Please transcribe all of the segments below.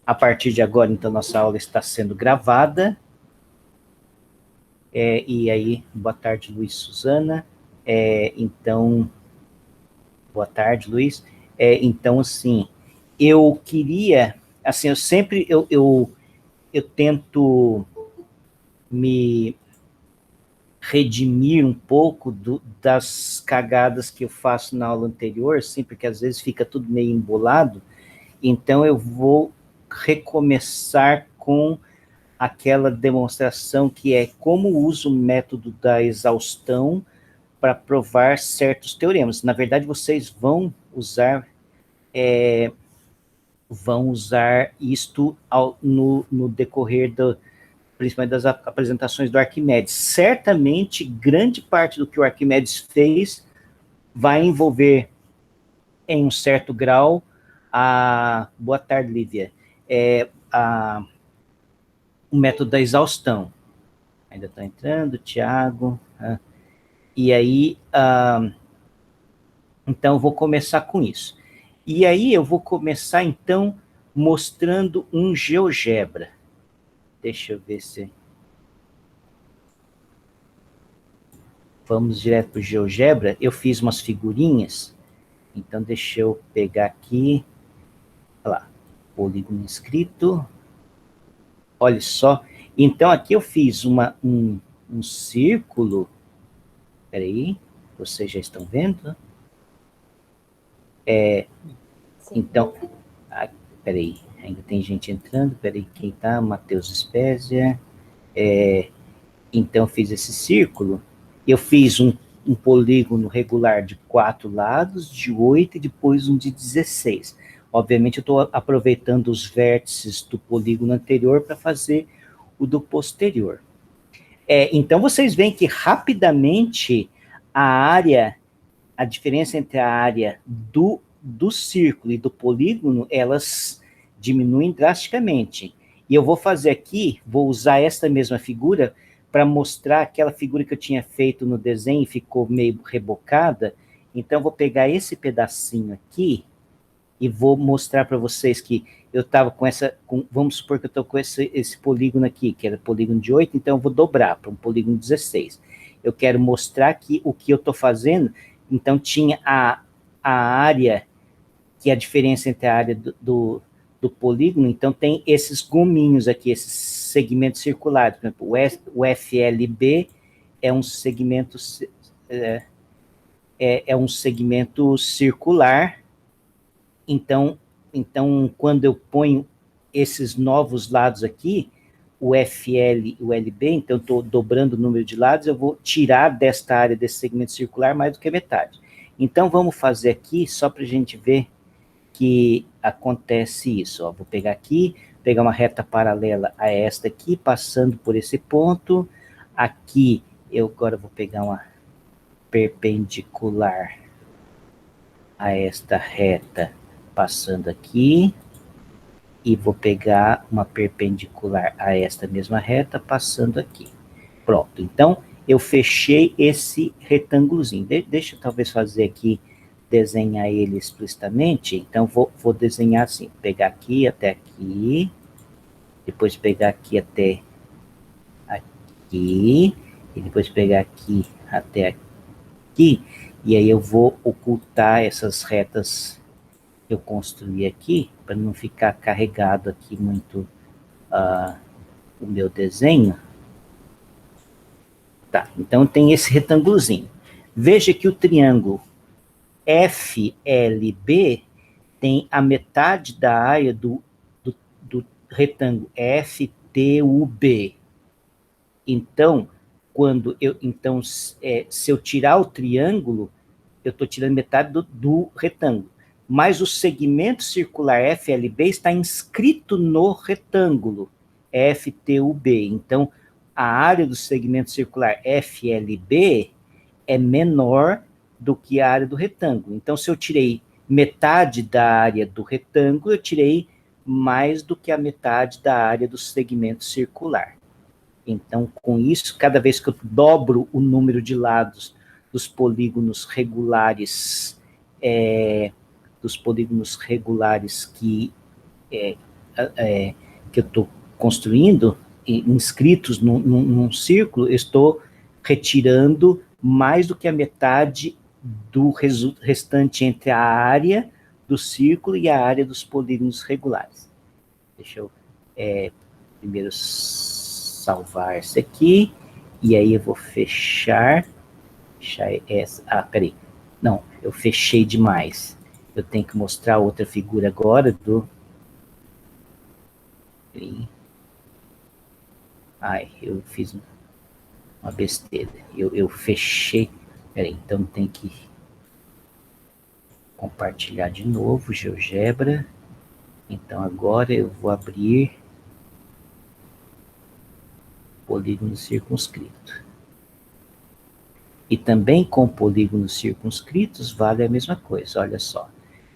A partir de agora, então, nossa aula está sendo gravada. E aí, boa tarde, Luiz, Suzana. Então, boa tarde, Luiz. Então, assim, eu queria, assim, eu sempre, eu tento me redimir um pouco das cagadas que eu faço na aula anterior, sim, porque às vezes fica tudo meio embolado. Então, eu vou recomeçar com aquela demonstração que é como usa o método da exaustão para provar certos teoremas. Na verdade, vocês vão usar isto no decorrer principalmente das apresentações do Arquimedes. Certamente, grande parte do que o Arquimedes fez vai envolver, em um certo grau, boa tarde, Lívia, o método da exaustão. Ainda está entrando, Tiago. E aí, então, eu vou começar com isso. E aí, eu vou começar, então, mostrando um GeoGebra. Deixa eu ver se... Vamos direto para o GeoGebra. Eu fiz umas figurinhas. Então, deixa eu pegar aqui. Olha lá, polígono inscrito. Olha só. Então, aqui eu fiz um círculo. Espera aí, vocês já estão vendo? Então, espera aí, ainda tem gente entrando. Espera aí, quem tá? Matheus Spezia. Então, eu fiz esse círculo. Eu fiz um polígono regular de 4 lados, de 8 e depois um de 16. Obviamente, eu estou aproveitando os vértices do polígono anterior para fazer o do posterior. Então, vocês veem que rapidamente a diferença entre a área do círculo e do polígono, elas diminuem drasticamente. E eu vou fazer aqui, vou usar esta mesma figura para mostrar aquela figura que eu tinha feito no desenho e ficou meio rebocada. Então, eu vou pegar esse pedacinho aqui e vou mostrar para vocês que eu estava vamos supor que eu estou com esse polígono aqui, que era polígono de 8, então eu vou dobrar para um polígono 16. Eu quero mostrar que o que eu estou fazendo, então tinha a área, que é a diferença entre a área do polígono, então tem esses gominhos aqui, esses segmentos circulares. Por exemplo, o FLB é um segmento, é um segmento circular. Então, quando eu ponho esses novos lados aqui, o FL e o LB, então estou dobrando o número de lados, eu vou tirar desta área desse segmento circular mais do que a metade. Então, vamos fazer aqui, só para a gente ver que acontece isso. Ó. Vou pegar aqui, pegar uma reta paralela a esta aqui, passando por esse ponto. Aqui, eu agora vou pegar uma perpendicular a esta reta, passando aqui, e vou pegar uma perpendicular a esta mesma reta, passando aqui. Pronto, então eu fechei esse retângulozinho. Deixa eu talvez fazer aqui, desenhar ele explicitamente. Então vou desenhar assim, pegar aqui até aqui, depois pegar aqui até aqui, e depois pegar aqui até aqui, e aí eu vou ocultar essas retas que eu construí aqui, para não ficar carregado aqui muito o meu desenho. Tá, então tem esse retângulozinho. Veja que o triângulo FLB tem a metade da área do retângulo FTUB. Então, se eu tirar o triângulo, eu estou tirando metade do retângulo. Mas o segmento circular FLB está inscrito no retângulo FTUB. Então, a área do segmento circular FLB é menor do que a área do retângulo. Então, se eu tirei metade da área do retângulo, eu tirei mais do que a metade da área do segmento circular. Então, com isso, cada vez que eu dobro o número de lados dos polígonos regulares, que que eu estou construindo, inscritos num círculo, eu estou retirando mais do que a metade do restante entre a área do círculo e a área dos polígonos regulares. Deixa eu primeiro salvar isso aqui, e aí eu vou fechar essa. Ah, peraí. Não, eu fechei demais. Eu tenho que mostrar outra figura agora do... Ai, eu fiz uma besteira. Eu fechei. Peraí, então tem que compartilhar de novo, GeoGebra. Então agora eu vou abrir polígono circunscrito. E também com polígonos circunscritos vale a mesma coisa, olha só.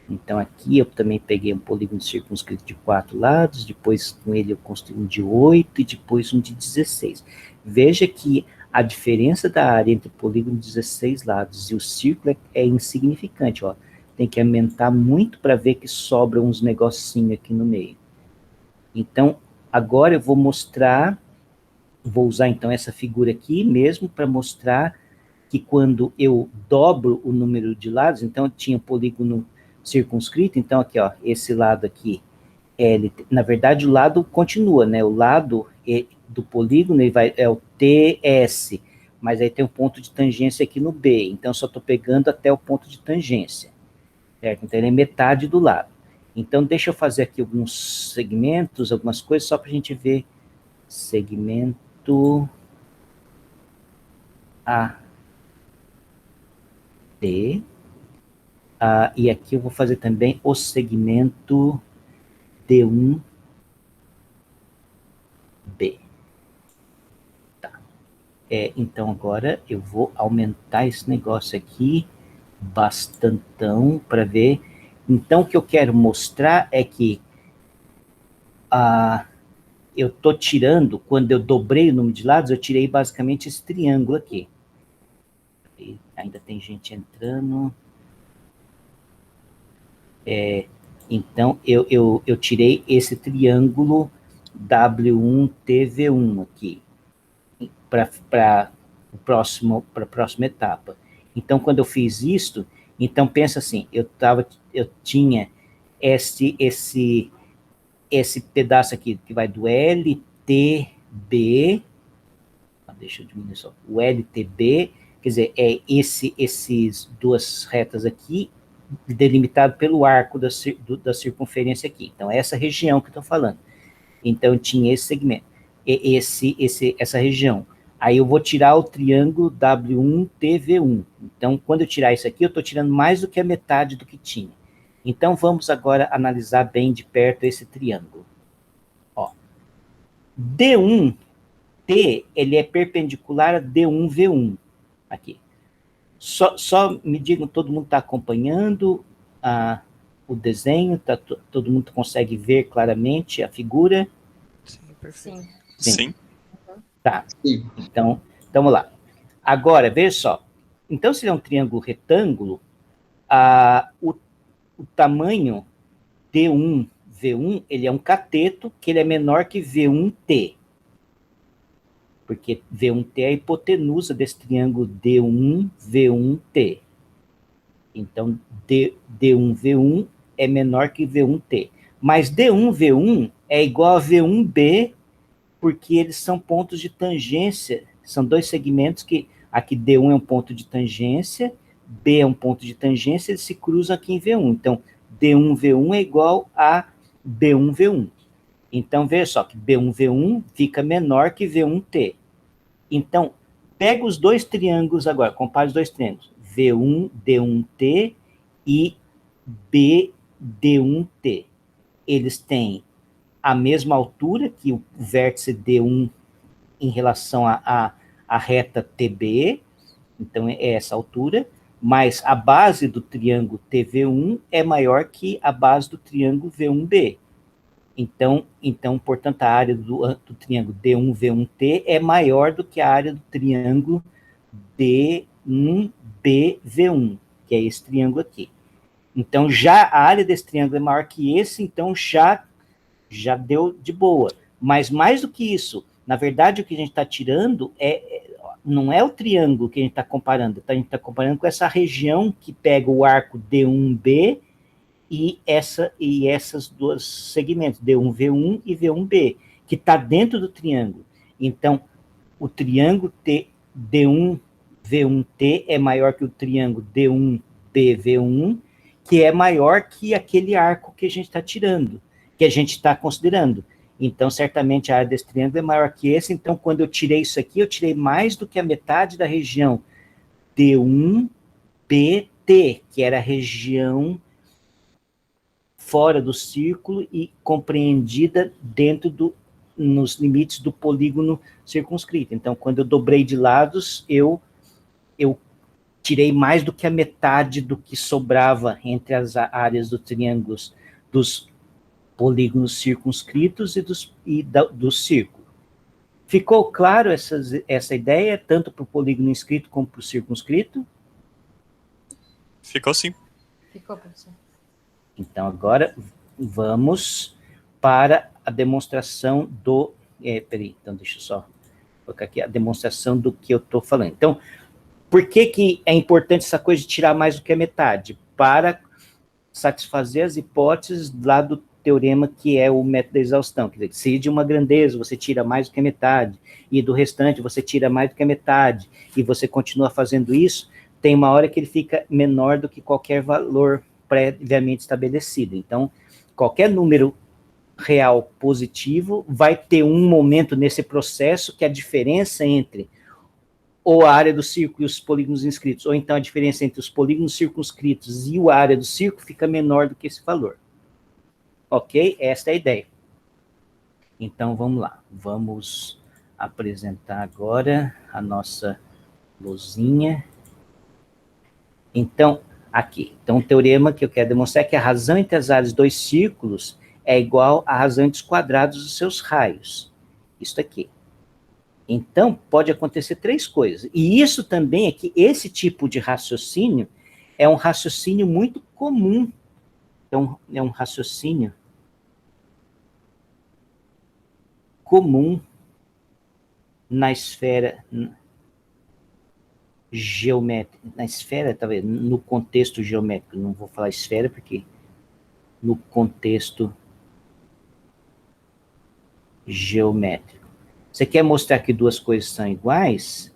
Então aqui eu também peguei um polígono circunscrito de 4 lados, depois com ele eu construí um de 8 e depois um de 16. Veja que a diferença da área entre o polígono de 16 lados e o círculo é insignificante, ó. Tem que aumentar muito para ver que sobra uns negocinhos aqui no meio. Então, agora eu vou mostrar, vou usar então essa figura aqui mesmo para mostrar que quando eu dobro o número de lados, então eu tinha polígono circunscrito, então aqui, ó, esse lado aqui, na verdade o lado continua, né, o lado do polígono é o TS, mas aí tem um ponto de tangência aqui no B, então eu só estou pegando até o ponto de tangência, certo? Então ele é metade do lado. Então deixa eu fazer aqui alguns segmentos, algumas coisas, só para a gente ver. Segmento A, D, e aqui eu vou fazer também o segmento D1, B. Tá. Então agora eu vou aumentar esse negócio aqui bastantão para ver. Então o que eu quero mostrar é que eu estou tirando, quando eu dobrei o número de lados, eu tirei basicamente esse triângulo aqui. E ainda tem gente entrando. Então, eu tirei esse triângulo W1TV1 aqui, para a próxima etapa. Então, quando eu fiz isso, então pensa assim, eu tinha esse pedaço aqui, que vai do LTB, deixa eu diminuir só, o LTB, quer dizer, esses duas retas aqui, delimitado pelo arco da circunferência aqui. Então, é essa região que eu estou falando. Então, tinha esse segmento, essa região. Aí eu vou tirar o triângulo W1TV1. Então, quando eu tirar isso aqui, eu estou tirando mais do que a metade do que tinha. Então, vamos agora analisar bem de perto esse triângulo. Ó, D1T, ele é perpendicular a D1V1. Aqui. Só me digam, todo mundo está acompanhando o desenho? Todo mundo consegue ver claramente a figura? Sim, perfeito. Sim. Tá, então vamos lá. Agora, veja só. Então, se ele é um triângulo retângulo, o tamanho D1V1, ele é um cateto, que ele é menor que V1T. Porque V1T é a hipotenusa desse triângulo D1V1T. Então, D1V1 é menor que V1T. Mas D1V1 é igual a V1B, porque eles são pontos de tangência, são dois segmentos que, aqui D1 é um ponto de tangência, B é um ponto de tangência, eles se cruzam aqui em V1. Então, D1V1 é igual a B1V1. Então, veja só que B1V1 fica menor que V1T. Então, pega os dois triângulos agora, compare os dois triângulos, V1, D1T e BD1T. Eles têm a mesma altura que o vértice D1 em relação à reta TB, então é essa altura, mas a base do triângulo TV1 é maior que a base do triângulo V1B. Então, portanto, a área do triângulo D1V1T é maior do que a área do triângulo D1BV1, que é esse triângulo aqui. Então, já a área desse triângulo é maior que esse, então já já deu de boa. Mas mais do que isso, na verdade, o que a gente está tirando não é o triângulo que a gente está comparando, a gente está comparando com essa região que pega o arco D1B e essas dois segmentos, D1V1 e V1B, que está dentro do triângulo. Então, o triângulo D1V1T é maior que o triângulo D1BV1, que é maior que aquele arco que a gente está tirando, que a gente está considerando. Então, certamente, a área desse triângulo é maior que esse. Então, quando eu tirei isso aqui, eu tirei mais do que a metade da região D1PT, que era a região fora do círculo e compreendida nos limites do polígono circunscrito. Então, quando eu dobrei de lados, eu tirei mais do que a metade do que sobrava entre as áreas dos triângulos dos polígonos circunscritos e do círculo. Ficou claro essa ideia, tanto para o polígono inscrito como para o circunscrito? Ficou sim. Ficou, professor. Então, agora vamos para a demonstração do... então deixa eu só colocar aqui a demonstração do que eu estou falando. Então, por que é importante essa coisa de tirar mais do que a metade? Para satisfazer as hipóteses lá do teorema que é o método da exaustão. Quer dizer, se de uma grandeza você tira mais do que a metade, e do restante você tira mais do que a metade, e você continua fazendo isso, tem uma hora que ele fica menor do que qualquer valor previamente estabelecido. Então, qualquer número real positivo vai ter um momento nesse processo que a diferença entre ou a área do círculo e os polígonos inscritos, ou então a diferença entre os polígonos circunscritos e a área do círculo fica menor do que esse valor. Ok? Esta é a ideia. Então, vamos lá. Vamos apresentar agora a nossa luzinha. Então, aqui. Então, o teorema que eu quero demonstrar é que a razão entre as áreas dos círculos é igual à razão entre os quadrados dos seus raios. Isso aqui. Então, pode acontecer três coisas. E isso também é que esse tipo de raciocínio é um raciocínio muito comum. Então, é um raciocínio comum na esfera geométrica. Na esfera, talvez, no contexto geométrico. Não vou falar esfera, porque no contexto geométrico. Você quer mostrar que duas coisas são iguais?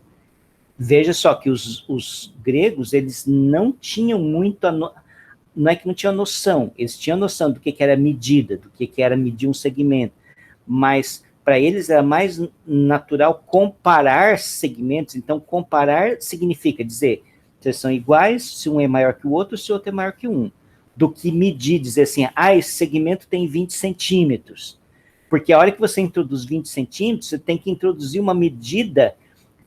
Veja só que os gregos, eles não tinham muito não é que não tinham noção, eles tinham noção do que era medida, do que era medir um segmento, mas para eles era mais natural comparar segmentos. Então, comparar significa dizer se eles são iguais, se um é maior que o outro, se o outro é maior que um, do que medir, dizer assim, esse segmento tem 20 centímetros, porque a hora que você introduz 20 centímetros, você tem que introduzir uma medida,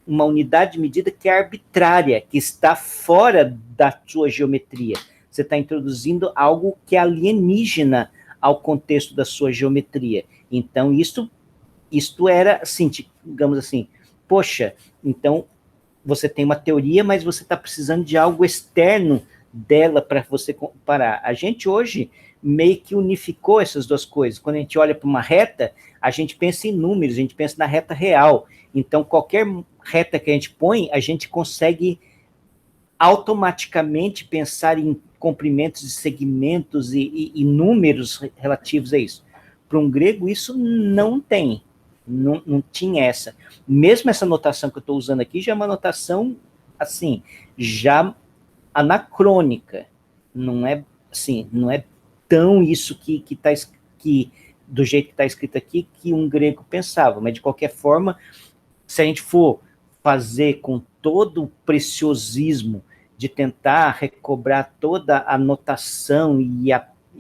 uma unidade de medida que é arbitrária, que está fora da sua geometria. Você está introduzindo algo que é alienígena ao contexto da sua geometria. Então, isto era, assim, digamos assim, poxa, então você tem uma teoria, mas você está precisando de algo externo dela para você comparar. A gente hoje meio que unificou essas duas coisas. Quando a gente olha para uma reta, a gente pensa em números, a gente pensa na reta real. Então, qualquer reta que a gente põe, a gente consegue automaticamente pensar em comprimentos e segmentos e números relativos a isso. Para um grego, isso não tem. Não tinha essa. Mesmo essa notação que eu estou usando aqui já é uma notação, assim, já anacrônica. Não é, assim, não é tão isso que do jeito que está escrito aqui, que um grego pensava. Mas, de qualquer forma, se a gente for fazer com todo o preciosismo de tentar recobrar toda a notação e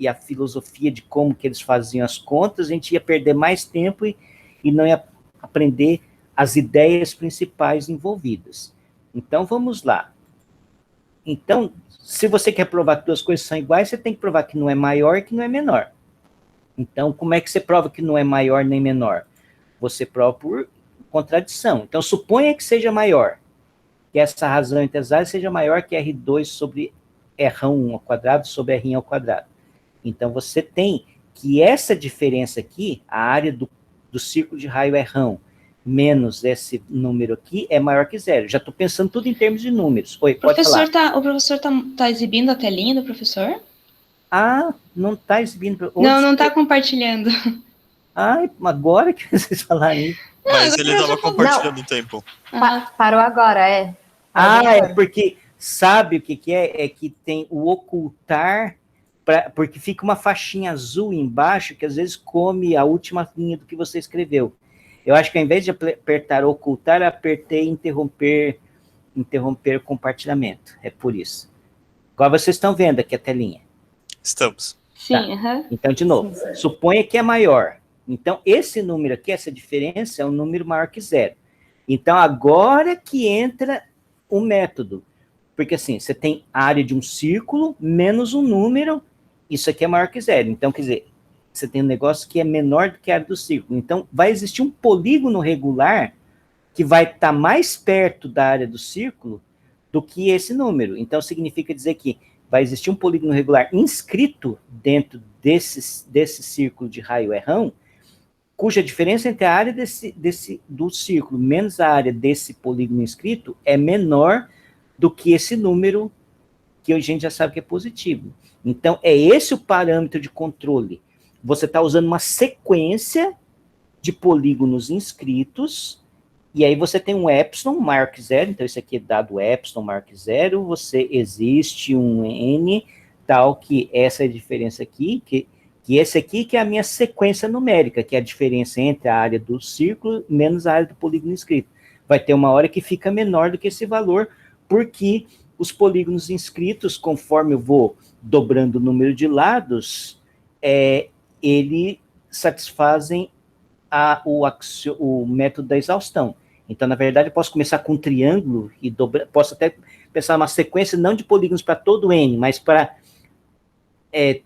a filosofia de como que eles faziam as contas, a gente ia perder mais tempo e não ia aprender as ideias principais envolvidas. Então, vamos lá. Então, se você quer provar que duas coisas são iguais, você tem que provar que não é maior e que não é menor. Então, como é que você prova que não é maior nem menor? Você prova por contradição. Então, suponha que seja maior, que essa razão entre as áreas seja maior que R2 sobre R1 ao quadrado sobre R1 ao quadrado. Então, você tem que essa diferença aqui, a área do círculo de raio Rão, menos esse número aqui, é maior que zero. Já estou pensando tudo em termos de números. Oi, pode falar. O professor tá exibindo a telinha do professor? Ah, não está exibindo. Não está compartilhando. Ah, agora que vocês falaram isso. Mas ele estava compartilhando o tempo. Parou agora, é. É porque sabe o que é? É que tem o ocultar, porque fica uma faixinha azul embaixo que às vezes come a última linha do que você escreveu. Eu acho que ao invés de apertar ocultar, apertei interromper compartilhamento. É por isso. Agora vocês estão vendo aqui a telinha. Estamos. Sim, tá. Então, de novo, suponha que é maior. Então, esse número aqui, essa diferença, é um número maior que zero. Então, agora que entra o método. Porque, assim, você tem a área de um círculo menos um número, isso aqui é maior que zero. Então, quer dizer, você tem um negócio que é menor do que a área do círculo. Então, vai existir um polígono regular que vai estar mais perto da área do círculo do que esse número. Então, significa dizer que vai existir um polígono regular inscrito dentro desse círculo de raio Rão, cuja diferença entre a área do círculo menos a área desse polígono inscrito é menor do que esse número que a gente já sabe que é positivo. Então, é esse o parâmetro de controle. Você está usando uma sequência de polígonos inscritos, e aí você tem um epsilon maior que zero, então isso aqui é dado epsilon maior que zero, existe um n, tal que essa é a diferença aqui, que esse aqui que é a minha sequência numérica, que é a diferença entre a área do círculo menos a área do polígono inscrito. Vai ter uma hora que fica menor do que esse valor, porque os polígonos inscritos, conforme eu vou dobrando o número de lados, ele satisfazem o método da exaustão. Então, na verdade, eu posso começar com um triângulo e dobrar, posso até pensar uma sequência não de polígonos para todo n, mas para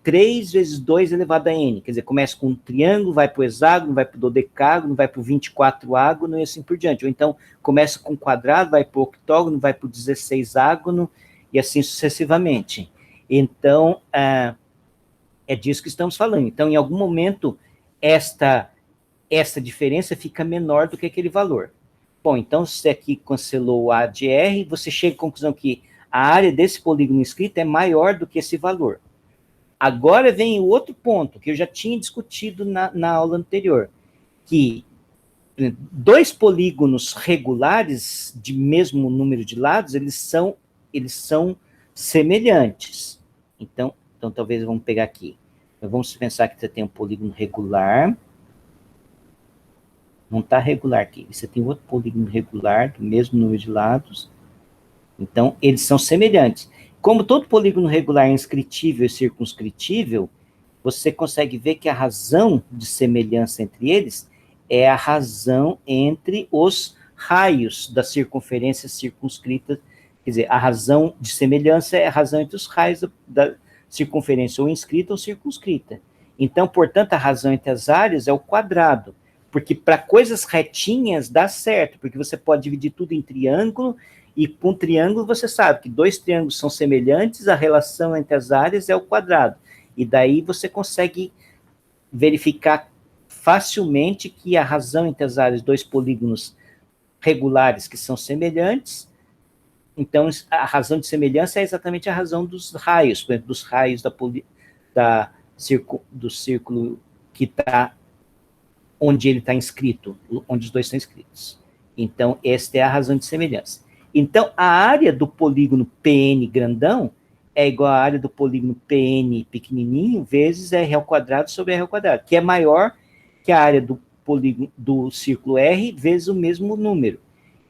3 vezes 2 elevado a n. Quer dizer, começa com um triângulo, vai para o hexágono, vai para o dodecágono, vai para o 24ágono e assim por diante. Ou então, começa com um quadrado, vai para o octógono, vai para o 16ágono e assim sucessivamente. Então, é disso que estamos falando. Então, em algum momento, essa diferença fica menor do que aquele valor. Bom, então, se aqui cancelou o A de R, você chega à conclusão que a área desse polígono inscrito é maior do que esse valor. Agora vem o outro ponto, que eu já tinha discutido na aula anterior, que dois polígonos regulares de mesmo número de lados, eles são semelhantes. Então talvez vamos pegar aqui. Então, vamos pensar que você tem um polígono regular. Não está regular aqui. Você tem outro polígono regular do mesmo número de lados. Então, eles são semelhantes. Como todo polígono regular é inscritível e circunscritível, você consegue ver que a razão de semelhança entre eles é a razão entre os raios da circunferência circunscrita. Quer dizer, a razão de semelhança é a razão entre os raios da circunferência ou inscrita ou circunscrita. Então, portanto, a razão entre as áreas é o quadrado, porque para coisas retinhas dá certo, porque você pode dividir tudo em triângulo, e com triângulo você sabe que dois triângulos são semelhantes, a relação entre as áreas é o quadrado. E daí você consegue verificar facilmente que a razão entre as áreas, dois polígonos regulares que são semelhantes, então a razão de semelhança é exatamente a razão dos raios, por exemplo, dos raios do círculo que está onde ele está inscrito, onde os dois estão inscritos. Então, esta é a razão de semelhança. Então, a área do polígono PN grandão é igual à área do polígono PN pequenininho vezes R ao quadrado sobre R ao quadrado, que é maior que a área do polígono do círculo R vezes o mesmo número.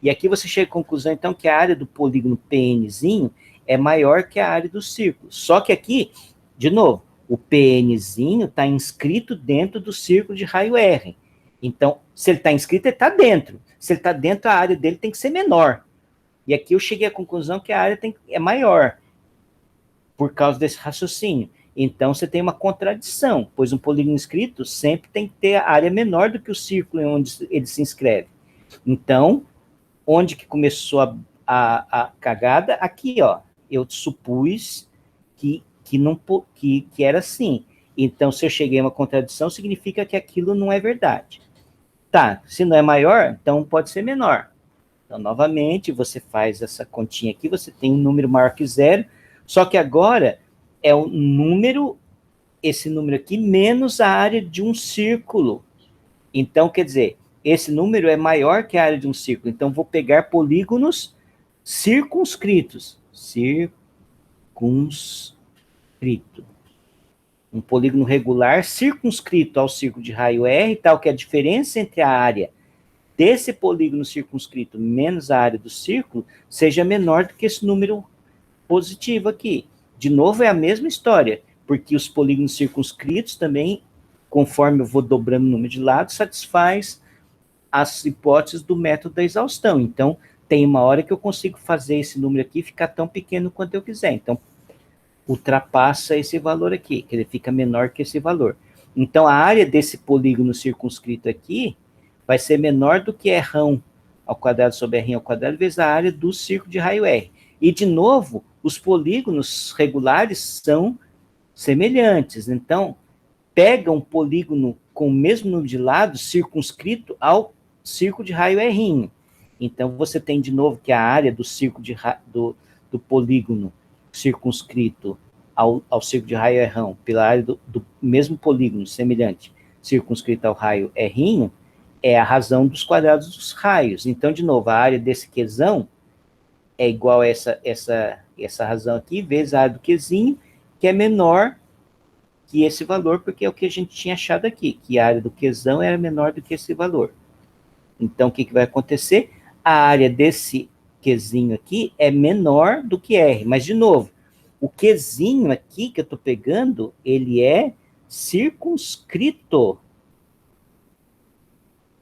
E aqui você chega à conclusão, então, que a área do polígono PNzinho é maior que a área do círculo. Só que aqui, de novo, o PNzinho está inscrito dentro do círculo de raio R. Então, se ele está inscrito, ele está dentro. Se ele está dentro, a área dele tem que ser menor. E aqui eu cheguei à conclusão que a área é maior, por causa desse raciocínio. Então, você tem uma contradição, pois um polígono inscrito sempre tem que ter a área menor do que o círculo onde ele se inscreve. Então, onde que começou a cagada? Aqui, ó, eu supus que era assim. Então, se eu cheguei a uma contradição, significa que aquilo não é verdade. Tá, se não é maior, então pode ser menor. Então, novamente, você faz essa continha aqui, você tem um número maior que zero, só que agora é o número, esse número aqui, menos a área de um círculo. Então, quer dizer, esse número é maior que a área de um círculo. Então, vou pegar polígonos circunscritos. Circunscrito. Um polígono regular circunscrito ao círculo de raio R, tal que a diferença entre a área desse polígono circunscrito menos a área do círculo seja menor do que esse número positivo aqui. De novo, é a mesma história, porque os polígonos circunscritos também, conforme eu vou dobrando o número de lados, satisfaz as hipóteses do método da exaustão. Então, tem uma hora que eu consigo fazer esse número aqui ficar tão pequeno quanto eu quiser. Então, ultrapassa esse valor aqui, que ele fica menor que esse valor. Então, a área desse polígono circunscrito aqui vai ser menor do que R ao quadrado sobre R ao quadrado, vezes a área do círculo de raio R. E, de novo, os polígonos regulares são semelhantes. Então, pega um polígono com o mesmo número de lados circunscrito ao círculo de raio R. Então, você tem, de novo, que a área do círculo do polígono circunscrito ao círculo de raio R, pela área do mesmo polígono semelhante, circunscrito ao raio R, é a razão dos quadrados dos raios. Então, de novo, a área desse Qzão é igual a essa razão aqui, vezes a área do Qzinho, que é menor que esse valor, porque é o que a gente tinha achado aqui, que a área do Qzão era menor do que esse valor. Então, o que vai acontecer? A área desse Qzinho aqui é menor do que R, mas, de novo, o Qzinho aqui que eu estou pegando, ele é circunscrito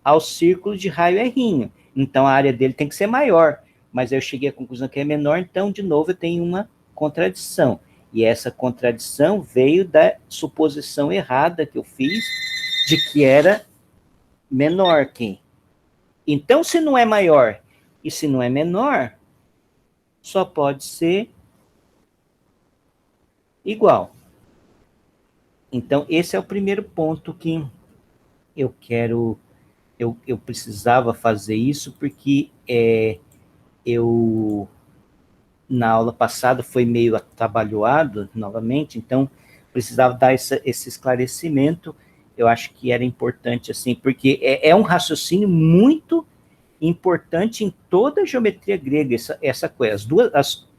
ao círculo de raio R. Então, a área dele tem que ser maior, mas eu cheguei à conclusão que é menor, então, de novo, eu tenho uma contradição. E essa contradição veio da suposição errada que eu fiz de que era menor que. Então, se não é maior e se não é menor, só pode ser igual. Então, esse é o primeiro ponto que eu quero... Eu precisava fazer isso porque eu, na aula passada, foi meio atabalhoado novamente, então precisava dar esse esclarecimento. Eu acho que era importante, assim, porque é um raciocínio muito importante em toda a geometria grega, essa coisa,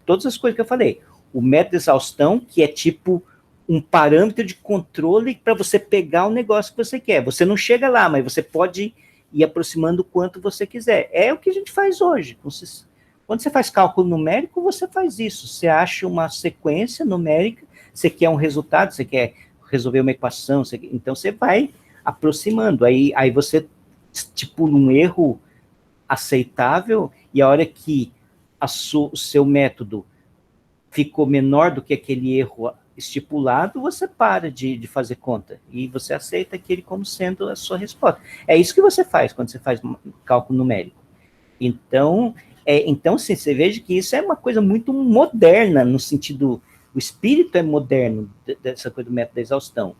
todas as coisas que eu falei. O método de exaustão, que é tipo um parâmetro de controle para você pegar o negócio que você quer. Você não chega lá, mas você pode ir aproximando o quanto você quiser. É o que a gente faz hoje. Quando você faz cálculo numérico, você faz isso. Você acha uma sequência numérica, você quer um resultado, você quer resolver uma equação, então você vai aproximando. Aí você estipula um erro aceitável, e a hora que o seu método ficou menor do que aquele erro estipulado, você para de fazer conta, e você aceita aquele como sendo a sua resposta. É isso que você faz quando você faz cálculo numérico. Então, assim, você veja que isso é uma coisa muito moderna, no sentido, o espírito é moderno dessa coisa do método da exaustão.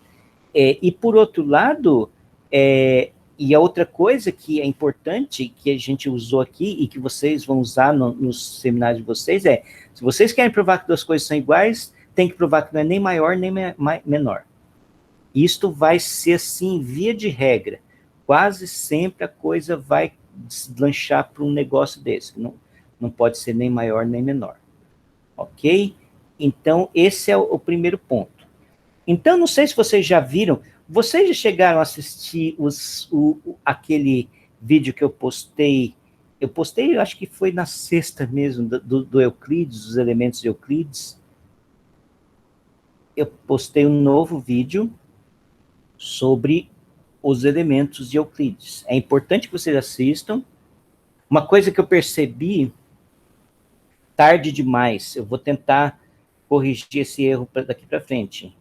E, por outro lado, e a outra coisa que é importante, que a gente usou aqui, e que vocês vão usar nos seminários de vocês, se vocês querem provar que duas coisas são iguais, tem que provar que não é nem maior nem menor. Isto vai ser assim, via de regra. Quase sempre a coisa vai deslanchar para um negócio desse. Não pode ser nem maior nem menor. Ok? Então, esse é o primeiro ponto. Então, não sei se vocês já viram, vocês já chegaram a assistir aquele vídeo que eu postei, eu acho que foi na sexta mesmo, do Euclides, dos elementos de Euclides. Eu postei um novo vídeo sobre os elementos de Euclides. É importante que vocês assistam. Uma coisa que eu percebi tarde demais, eu vou tentar corrigir esse erro daqui para frente.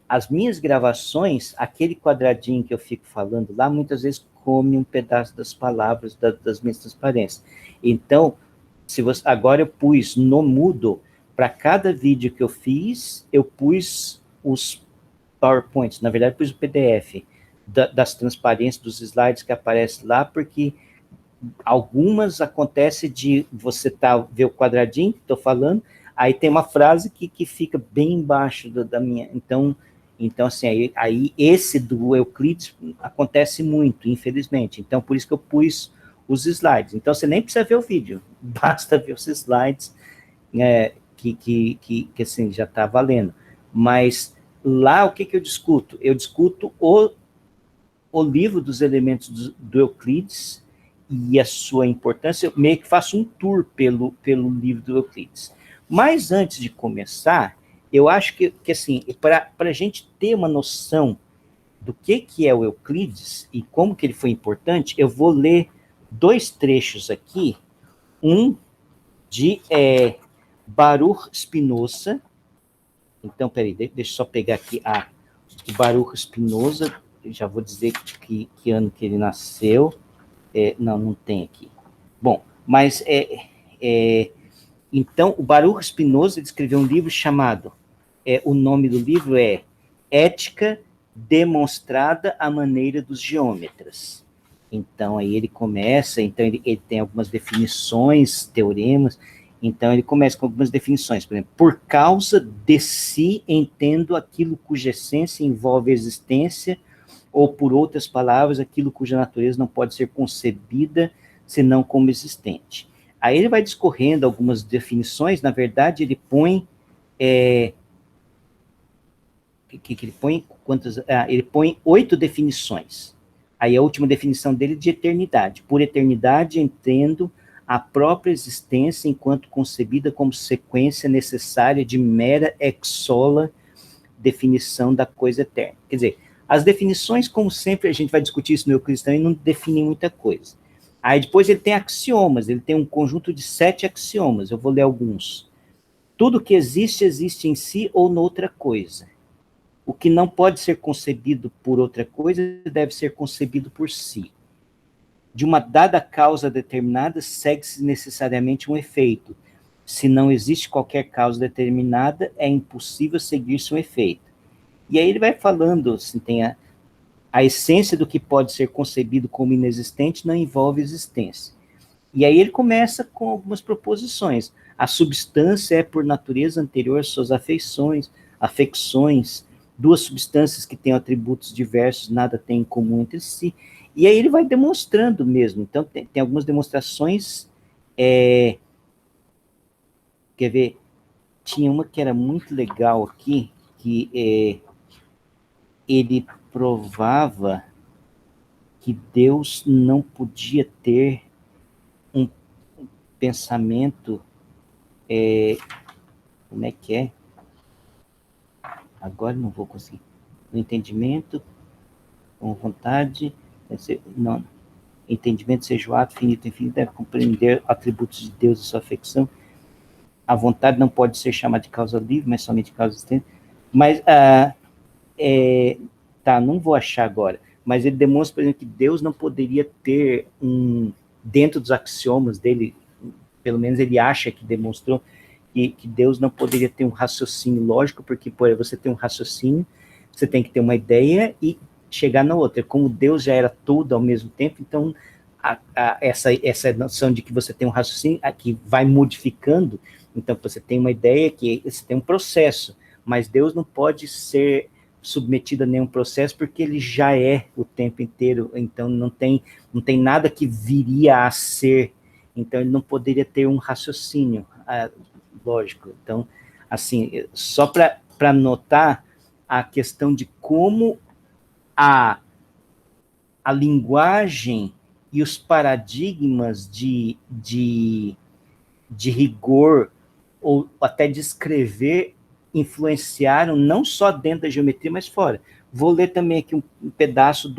As minhas gravações, aquele quadradinho que eu fico falando lá, muitas vezes come um pedaço das palavras das minhas transparências. Então, agora eu pus no Moodle, para cada vídeo que eu fiz, eu pus PowerPoints, na verdade pus o PDF das transparências dos slides que aparece lá, porque algumas acontece de você ver o quadradinho que estou falando, aí tem uma frase que fica bem embaixo da minha, então assim, aí esse do Euclides acontece muito, infelizmente, então por isso que eu pus os slides, então você nem precisa ver o vídeo, basta ver os slides, que assim, já está valendo, mas lá o que eu discuto? Eu discuto o livro dos elementos do Euclides e a sua importância, eu meio que faço um tour pelo livro do Euclides. Mas antes de começar, eu acho que assim, para a gente ter uma noção do que é o Euclides e como que ele foi importante, eu vou ler 2 trechos aqui, um de Baruch Spinoza. Então, peraí, deixa eu só pegar aqui o Baruch Spinoza, eu já vou dizer que ano que ele nasceu. Não tem aqui. Bom, mas então, o Baruch Spinoza escreveu um livro chamado, o nome do livro é Ética Demonstrada à Maneira dos Geômetras. Então, aí ele começa, então ele tem algumas definições, teoremas, então ele começa com algumas definições, por exemplo, por causa de si entendo aquilo cuja essência envolve a existência, ou por outras palavras, aquilo cuja natureza não pode ser concebida senão como existente. Aí ele vai discorrendo algumas definições, na verdade ele põe, ele põe quantas? Ele põe 8 definições. Aí a última definição dele é de eternidade. Por eternidade entendo a própria existência enquanto concebida como sequência necessária de mera exola definição da coisa eterna. Quer dizer, as definições, como sempre, a gente vai discutir isso no Euclides também, não definem muita coisa. Aí depois ele tem axiomas, ele tem um conjunto de 7 axiomas, eu vou ler alguns. Tudo que existe, existe em si ou noutra coisa. O que não pode ser concebido por outra coisa, deve ser concebido por si. De uma dada causa determinada, segue-se necessariamente um efeito. Se não existe qualquer causa determinada, é impossível seguir-se um efeito. E aí ele vai falando, assim, tem a essência do que pode ser concebido como inexistente não envolve existência. E aí ele começa com algumas proposições. A substância é, por natureza anterior às suas afecções, 2 substâncias que têm atributos diversos, nada têm em comum entre si. E aí ele vai demonstrando mesmo. Então, tem algumas demonstrações. Quer ver? Tinha uma que era muito legal aqui, que ele provava que Deus não podia ter um pensamento, como é que é? Agora não vou conseguir. O entendimento, com vontade, não, entendimento seja o ato finito, infinito, deve compreender atributos de Deus e sua afecção. A vontade não pode ser chamada de causa livre, mas somente causa existente. Mas, não vou achar agora, mas ele demonstra, por exemplo, que Deus não poderia ter dentro dos axiomas dele, pelo menos ele acha que demonstrou, que Deus não poderia ter um raciocínio lógico, porque para você ter um raciocínio, você tem que ter uma ideia e chegar na outra. Como Deus já era tudo ao mesmo tempo, então essa noção de que você tem um raciocínio, que vai modificando, então você tem uma ideia, que você tem um processo, mas Deus não pode ser submetido a nenhum processo, porque ele já é o tempo inteiro, então não tem nada que viria a ser, então ele não poderia ter um raciocínio lógico. Então, assim, só para notar a questão de como a linguagem e os paradigmas de rigor, ou até de escrever, influenciaram não só dentro da geometria, mas fora. Vou ler também aqui um pedaço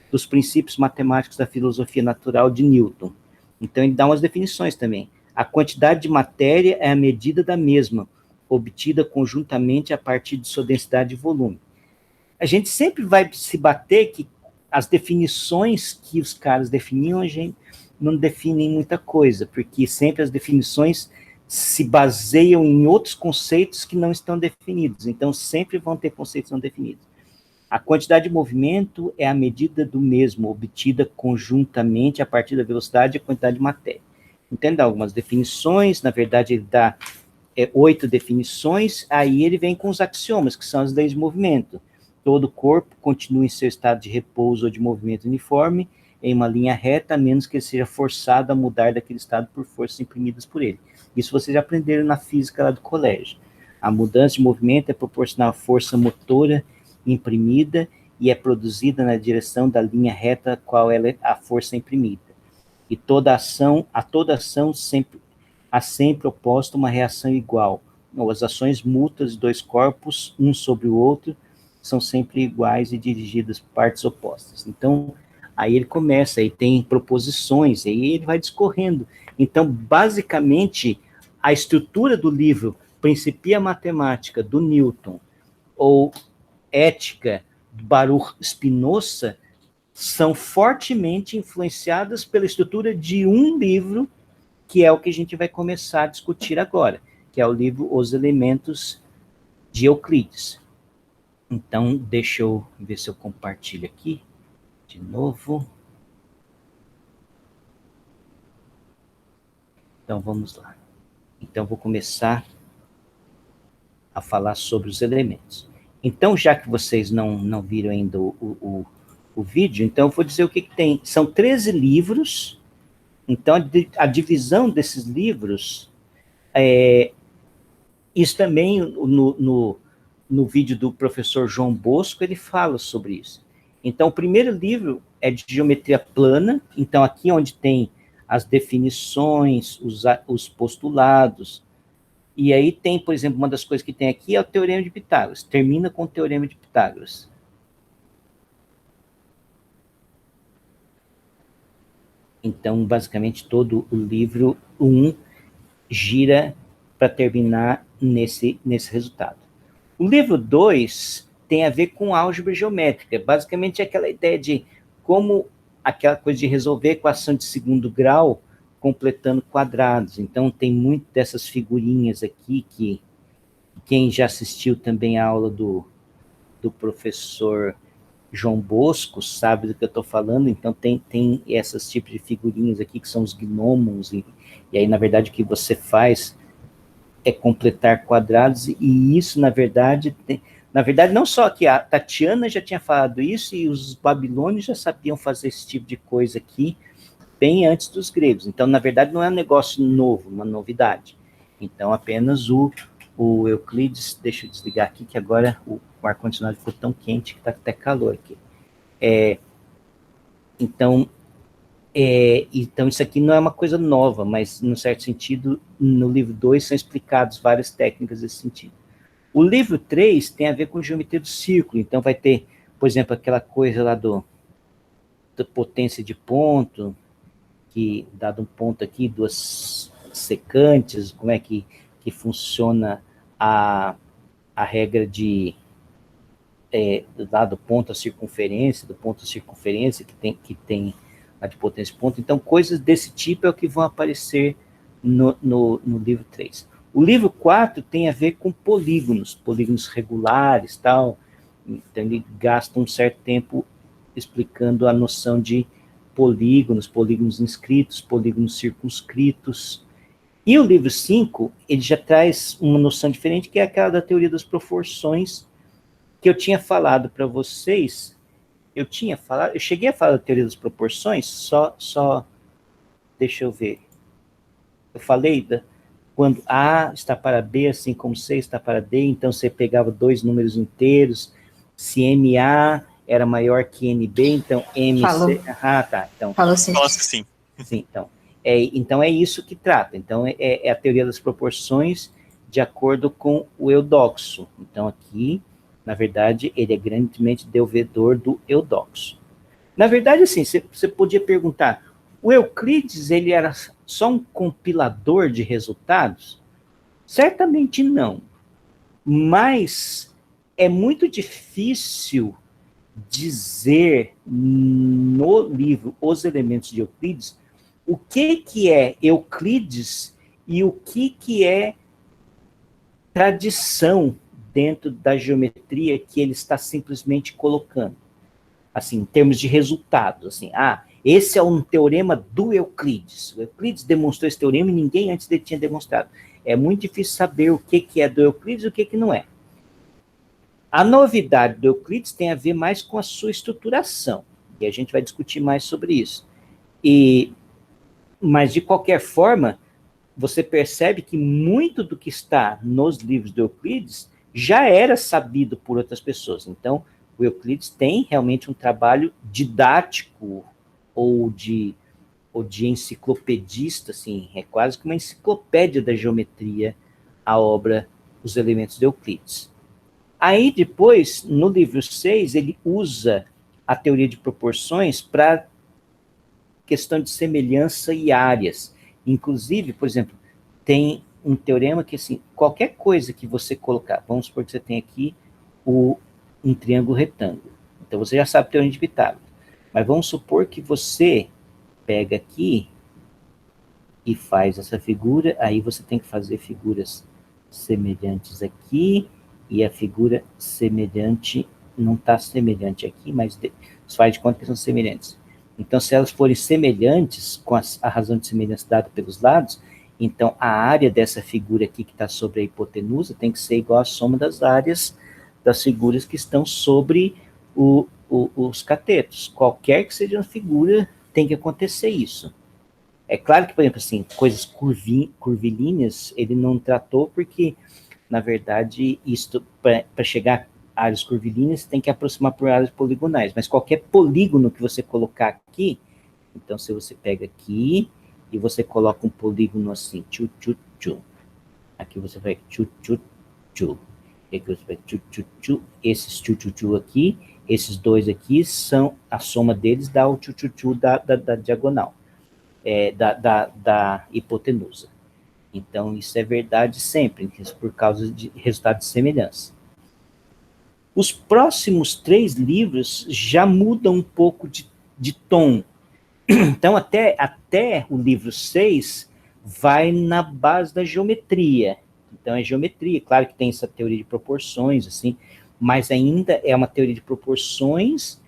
dos princípios matemáticos da filosofia natural de Newton. Então, ele dá umas definições também. A quantidade de matéria é a medida da mesma, obtida conjuntamente a partir de sua densidade e volume. A gente sempre vai se bater que as definições que os caras definiam, a gente não definem muita coisa, porque sempre as definições se baseiam em outros conceitos que não estão definidos. Então, sempre vão ter conceitos não definidos. A quantidade de movimento é a medida do mesmo, obtida conjuntamente a partir da velocidade e a quantidade de matéria. Então, ele dá algumas definições, na verdade, ele dá 8 definições, aí ele vem com os axiomas, que são as leis de movimento. Todo corpo continua em seu estado de repouso ou de movimento uniforme, em uma linha reta, a menos que ele seja forçado a mudar daquele estado por forças imprimidas por ele. Isso vocês já aprenderam na física lá do colégio. A mudança de movimento é proporcional à força motora imprimida e é produzida na direção da linha reta a qual ela é a força imprimida. E toda ação sempre oposta uma reação igual. Ou as ações mútuas de dois corpos, um sobre o outro, são sempre iguais e dirigidas por partes opostas. Então, aí ele começa, aí tem proposições, aí ele vai discorrendo. Então, basicamente, a estrutura do livro Principia Matemática, do Newton, ou Ética, do Baruch Spinoza, são fortemente influenciadas pela estrutura de um livro, que é o que a gente vai começar a discutir agora, que é o livro Os Elementos de Euclides. Então, deixa eu ver se eu compartilho aqui, de novo. Então, vamos lá. Então, vou começar a falar sobre os elementos. Então, já que vocês não viram ainda o vídeo, então eu vou dizer o que tem. São 13 livros, então a divisão desses livros, isso também no vídeo do professor João Bosco, ele fala sobre isso. Então, o primeiro livro é de geometria plana, então aqui onde tem as definições, os postulados, e aí tem, por exemplo, uma das coisas que tem aqui é o Teorema de Pitágoras, termina com o Teorema de Pitágoras. Então, basicamente, todo o livro 1 gira para terminar nesse resultado. O livro 2 tem a ver com álgebra geométrica, basicamente é aquela ideia de como aquela coisa de resolver equação de segundo grau completando quadrados. Então, tem muito dessas figurinhas aqui que quem já assistiu também a aula do professor João Bosco sabe do que eu estou falando. Então, tem esses tipos de figurinhas aqui que são os gnomons, e aí, na verdade, o que você faz é completar quadrados, e isso, na verdade, não só que a Tatiana já tinha falado isso, e os babilônios já sabiam fazer esse tipo de coisa aqui, bem antes dos gregos. Então, na verdade, não é um negócio novo, uma novidade. Então, apenas o Euclides, deixa eu desligar aqui, que agora o ar-condicionado ficou tão quente que está até calor aqui. Então, isso aqui não é uma coisa nova, mas, num certo sentido, no livro 2 são explicadas várias técnicas desse sentido. O livro 3 tem a ver com geometria do círculo, então vai ter, por exemplo, aquela coisa lá da potência de ponto, que, dado um ponto aqui, duas secantes, como é que funciona a regra de dado ponto à circunferência, do ponto à circunferência, que tem a de potência de ponto. Então, coisas desse tipo é o que vão aparecer no livro 3. O livro 4 tem a ver com polígonos regulares, tal. Então, ele gasta um certo tempo explicando a noção de polígonos inscritos, polígonos circunscritos. E o livro 5, ele já traz uma noção diferente, que é aquela da teoria das proporções, que eu tinha falado para vocês. Eu cheguei a falar da teoria das proporções, só deixa eu ver. Eu falei quando A está para B, assim como C está para D, então você pegava dois números inteiros, se MA era maior que NB, então MC... Falou. Ah, tá. Então, Falou sim. Nossa, sim. Sim, então é isso que trata. Então, é a teoria das proporções de acordo com o eudoxo. Então, aqui, na verdade, ele é grandemente devedor do eudoxo. Na verdade, assim, você podia perguntar, o Euclides, ele era só um compilador de resultados? Certamente não. Mas é muito difícil dizer no livro Os Elementos de Euclides o que é Euclides e o que é tradição dentro da geometria que ele está simplesmente colocando. Assim, em termos de resultados, assim, esse é um teorema do Euclides. O Euclides demonstrou esse teorema e ninguém antes dele tinha demonstrado. É muito difícil saber o que é do Euclides e o que não é. A novidade do Euclides tem a ver mais com a sua estruturação, e a gente vai discutir mais sobre isso. Mas, de qualquer forma, você percebe que muito do que está nos livros do Euclides já era sabido por outras pessoas. Então, o Euclides tem realmente um trabalho didático ou de enciclopedista, assim, é quase que uma enciclopédia da geometria, a obra Os Elementos de Euclides. Aí, depois, no livro 6, ele usa a teoria de proporções para questão de semelhança e áreas. Inclusive, por exemplo, tem um teorema que, assim, qualquer coisa que você colocar, vamos supor que você tem aqui um triângulo retângulo. Então, você já sabe o teorema de Pitágoras. Mas vamos supor que você pega aqui e faz essa figura, aí você tem que fazer figuras semelhantes aqui, e a figura semelhante, não está semelhante aqui, mas você faz de conta que são semelhantes. Então, se elas forem semelhantes, com a razão de semelhança dada pelos lados, então a área dessa figura aqui que está sobre a hipotenusa tem que ser igual à soma das áreas das figuras que estão sobre os catetos. Qualquer que seja uma figura, tem que acontecer isso. É claro que, por exemplo, assim, coisas curvilíneas, ele não tratou porque, na verdade, isto, para chegar a áreas curvilíneas, tem que aproximar por áreas poligonais, mas qualquer polígono que você colocar aqui, então se você pega aqui, e você coloca um polígono assim, aqui você vai e aqui você vai esses aqui, esses dois aqui são, a soma deles dá o da diagonal, da hipotenusa. Então, isso é verdade sempre, por causa de resultado de semelhança. Os próximos 3 livros já mudam um pouco de tom. Então, até o livro 6 vai na base da geometria. Então, é geometria, claro que tem essa teoria de proporções, assim, mas ainda é uma teoria de proporções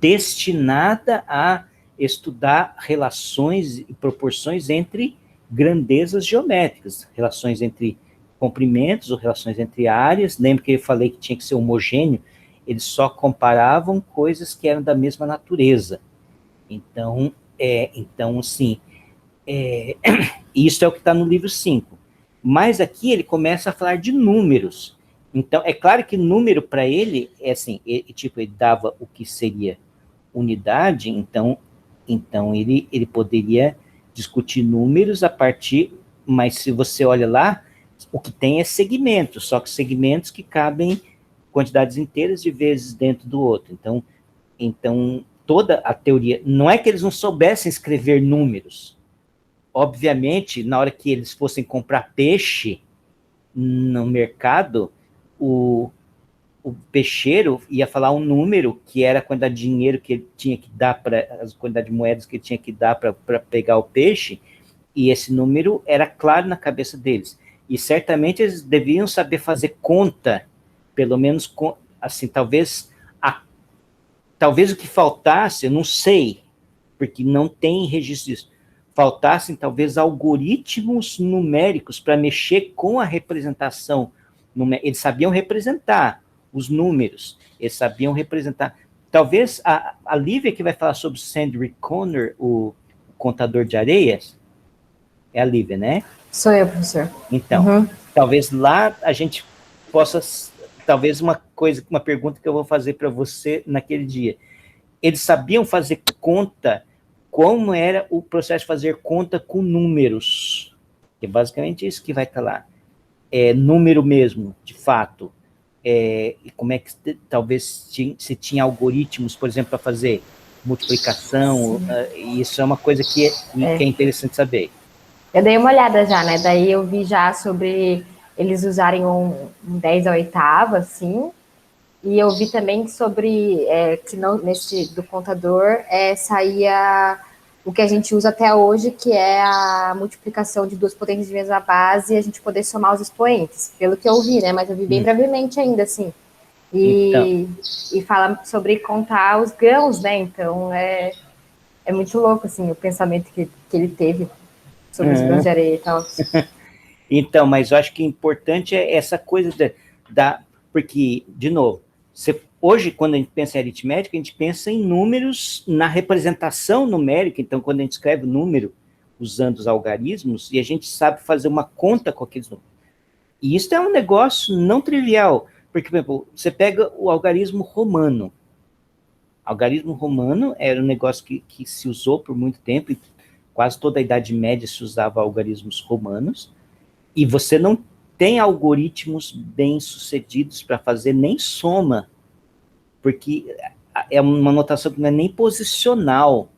destinada a estudar relações e proporções entre grandezas geométricas, relações entre comprimentos ou relações entre áreas. Lembra que eu falei que tinha que ser homogêneo? Eles só comparavam coisas que eram da mesma natureza. Então, assim, isso é o que está no livro 5. Mas aqui ele começa a falar de números. Então, é claro que número para ele, é assim, ele dava o que seria unidade, então ele poderia discutir números a partir, mas se você olha lá, o que tem é segmentos, só que segmentos que cabem quantidades inteiras de vezes dentro do outro. Então toda a teoria, não é que eles não soubessem escrever números. Obviamente, na hora que eles fossem comprar peixe no mercado, o peixeiro ia falar um número que era a quantidade de dinheiro que ele tinha que dar, a quantidade de moedas que ele tinha que dar para pegar o peixe, e esse número era claro na cabeça deles. E certamente eles deviam saber fazer conta, pelo menos, assim, talvez o que faltasse, eu não sei, porque não tem registro disso, faltassem talvez algoritmos numéricos para mexer com a representação. Eles sabiam representar os números, eles sabiam representar. Talvez a Lívia que vai falar sobre Sandry Connor, o contador de areias, é a Lívia, né? Sou eu, professor. Então, talvez lá a gente possa, talvez uma pergunta que eu vou fazer para você naquele dia. Eles sabiam fazer conta, como era o processo de fazer conta com números, que é basicamente isso que vai estar lá. Número mesmo, de fato. E como é que talvez se tinha algoritmos, por exemplo, para fazer multiplicação, isso é uma coisa que é interessante saber. Eu dei uma olhada já, né? Daí eu vi já sobre eles usarem um 10 à oitava, assim, e eu vi também sobre que nesse do contador saía o que a gente usa até hoje, que é a multiplicação de duas potências de mesma base e a gente poder somar os expoentes, pelo que eu vi, né? Mas eu vi bem brevemente ainda, assim. E fala sobre contar os grãos, né? Então, é muito louco, assim, o pensamento que ele teve sobre os grãos de areia e tal. Então, mas eu acho que o importante é essa coisa porque, de novo, hoje, quando a gente pensa em aritmética, a gente pensa em números na representação numérica. Então, quando a gente escreve o número usando os algarismos, e a gente sabe fazer uma conta com aqueles números. E isso é um negócio não trivial, porque, por exemplo, você pega o algarismo romano. O algarismo romano era um negócio que se usou por muito tempo, e quase toda a Idade Média se usava algarismos romanos, e você não tem algoritmos bem-sucedidos para fazer nem soma, porque é uma notação que não é nem posicional.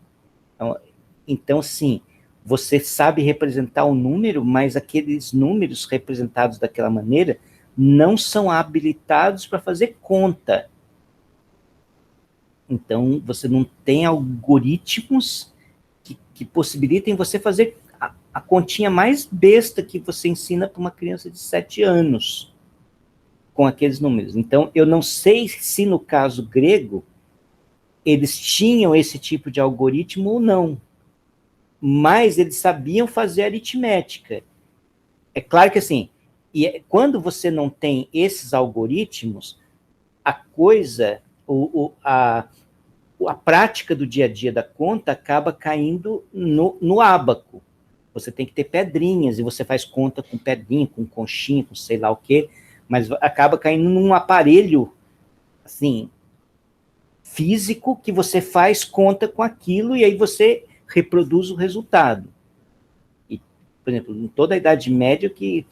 Então, assim, você sabe representar o número, mas aqueles números representados daquela maneira não são habilitados para fazer conta. Então, você não tem algoritmos que possibilitem você fazer a continha mais besta que você ensina para uma criança de 7 anos. Com aqueles números. Então, eu não sei se no caso grego eles tinham esse tipo de algoritmo ou não, mas eles sabiam fazer aritmética. É claro que assim, quando você não tem esses algoritmos, a coisa, a prática do dia a dia da conta acaba caindo no ábaco. Você tem que ter pedrinhas, e você faz conta com pedrinha, com conchinha, com sei lá o quê, mas acaba caindo num aparelho, assim, físico, que você faz conta com aquilo, e aí você reproduz o resultado. E, por exemplo, em toda a Idade Média, o que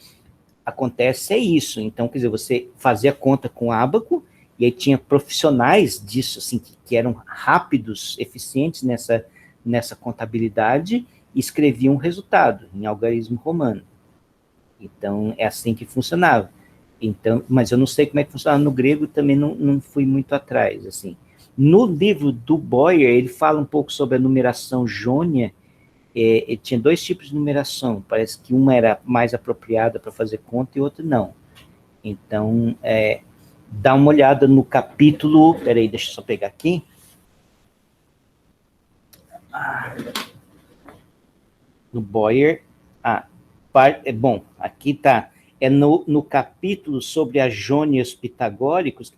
acontece é isso. Então, quer dizer, você fazia conta com ábaco, e aí tinha profissionais disso, assim, que eram rápidos, eficientes nessa contabilidade, e escreviam o resultado em algarismo romano. Então, é assim que funcionava. Então, mas eu não sei como é que funcionava no grego, também não fui muito atrás, assim. No livro do Boyer, ele fala um pouco sobre a numeração jônia. Ele tinha 2 tipos de numeração, parece que uma era mais apropriada para fazer conta e outra não. Então, dá uma olhada no capítulo, peraí, deixa eu só pegar aqui. No Boyer, bom, aqui está, no capítulo sobre as jônias pitagóricos,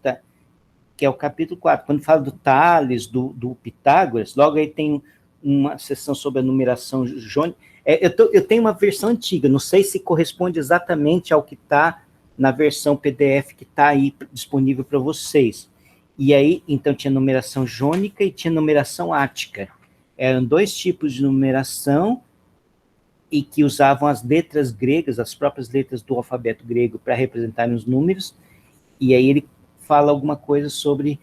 que é o capítulo 4, quando fala do Tales, do Pitágoras, logo aí tem uma seção sobre a numeração jônica. Eu tenho uma versão antiga, não sei se corresponde exatamente ao que está na versão PDF que está aí disponível para vocês. E aí, então, tinha numeração jônica e tinha numeração ática. Eram 2 tipos de numeração, e que usavam as letras gregas, as próprias letras do alfabeto grego, para representarem os números, e aí ele fala alguma coisa sobre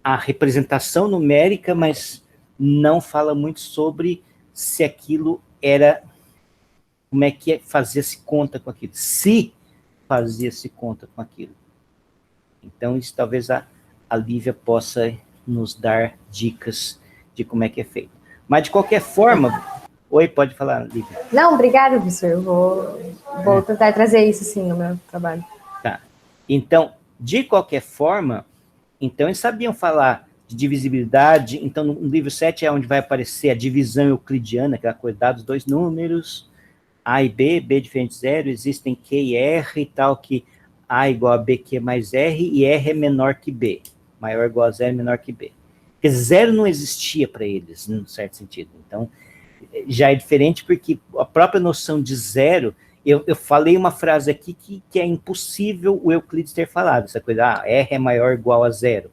a representação numérica, mas não fala muito sobre se aquilo era, como é que fazia-se conta com aquilo, se fazia-se conta com aquilo. Então, isso talvez a Lívia possa nos dar dicas de como é que é feito. Mas, de qualquer forma... Oi, pode falar, Lívia. Não, obrigada, professor. Eu vou tentar trazer isso, sim, no meu trabalho. Tá. Então, de qualquer forma, então eles sabiam falar de divisibilidade. Então, no livro 7 é onde vai aparecer a divisão euclidiana, aquela coisa, dados 2 números, A e B diferente de 0, existem Q e R e tal, que A igual a BQ mais R, e R é menor que B. Maior ou igual a 0, menor que B. Porque 0 não existia para eles, num certo sentido. Então, já é diferente, porque a própria noção de 0, eu falei uma frase aqui que é impossível o Euclides ter falado, essa coisa, R é maior ou igual a 0.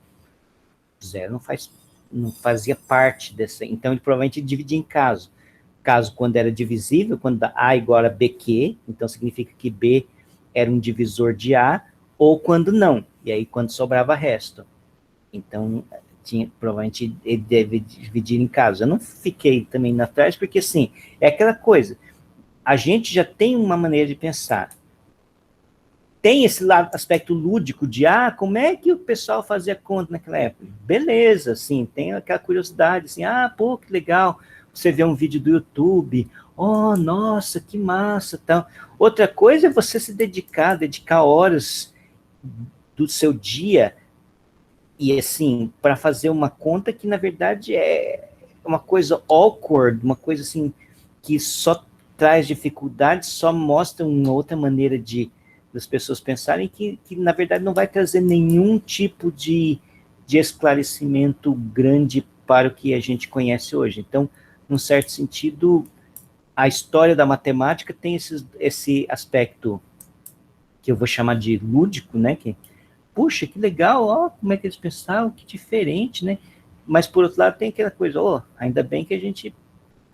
0 não fazia parte dessa, então ele provavelmente dividia em caso quando era divisível, quando A igual a BQ, então significa que B era um divisor de A, ou quando não, e aí quando sobrava resto. Então, provavelmente ele deve dividir em casos. Eu não fiquei também atrás, porque assim, é aquela coisa, a gente já tem uma maneira de pensar. Tem esse aspecto lúdico de, como é que o pessoal fazia conta naquela época? Beleza, assim, tem aquela curiosidade, assim, pô, que legal, você vê um vídeo do YouTube, oh, nossa, que massa, tal. Outra coisa é você se dedicar horas do seu dia, e assim, para fazer uma conta que, na verdade, é uma coisa awkward, uma coisa assim, que só traz dificuldade, só mostra uma outra maneira das pessoas pensarem que, na verdade, não vai trazer nenhum tipo de esclarecimento grande para o que a gente conhece hoje. Então, num certo sentido, a história da matemática tem esse aspecto que eu vou chamar de lúdico, né? Que, puxa, que legal, ó, como é que eles pensavam, que diferente, né? Mas, por outro lado, tem aquela coisa, ó, ainda bem que a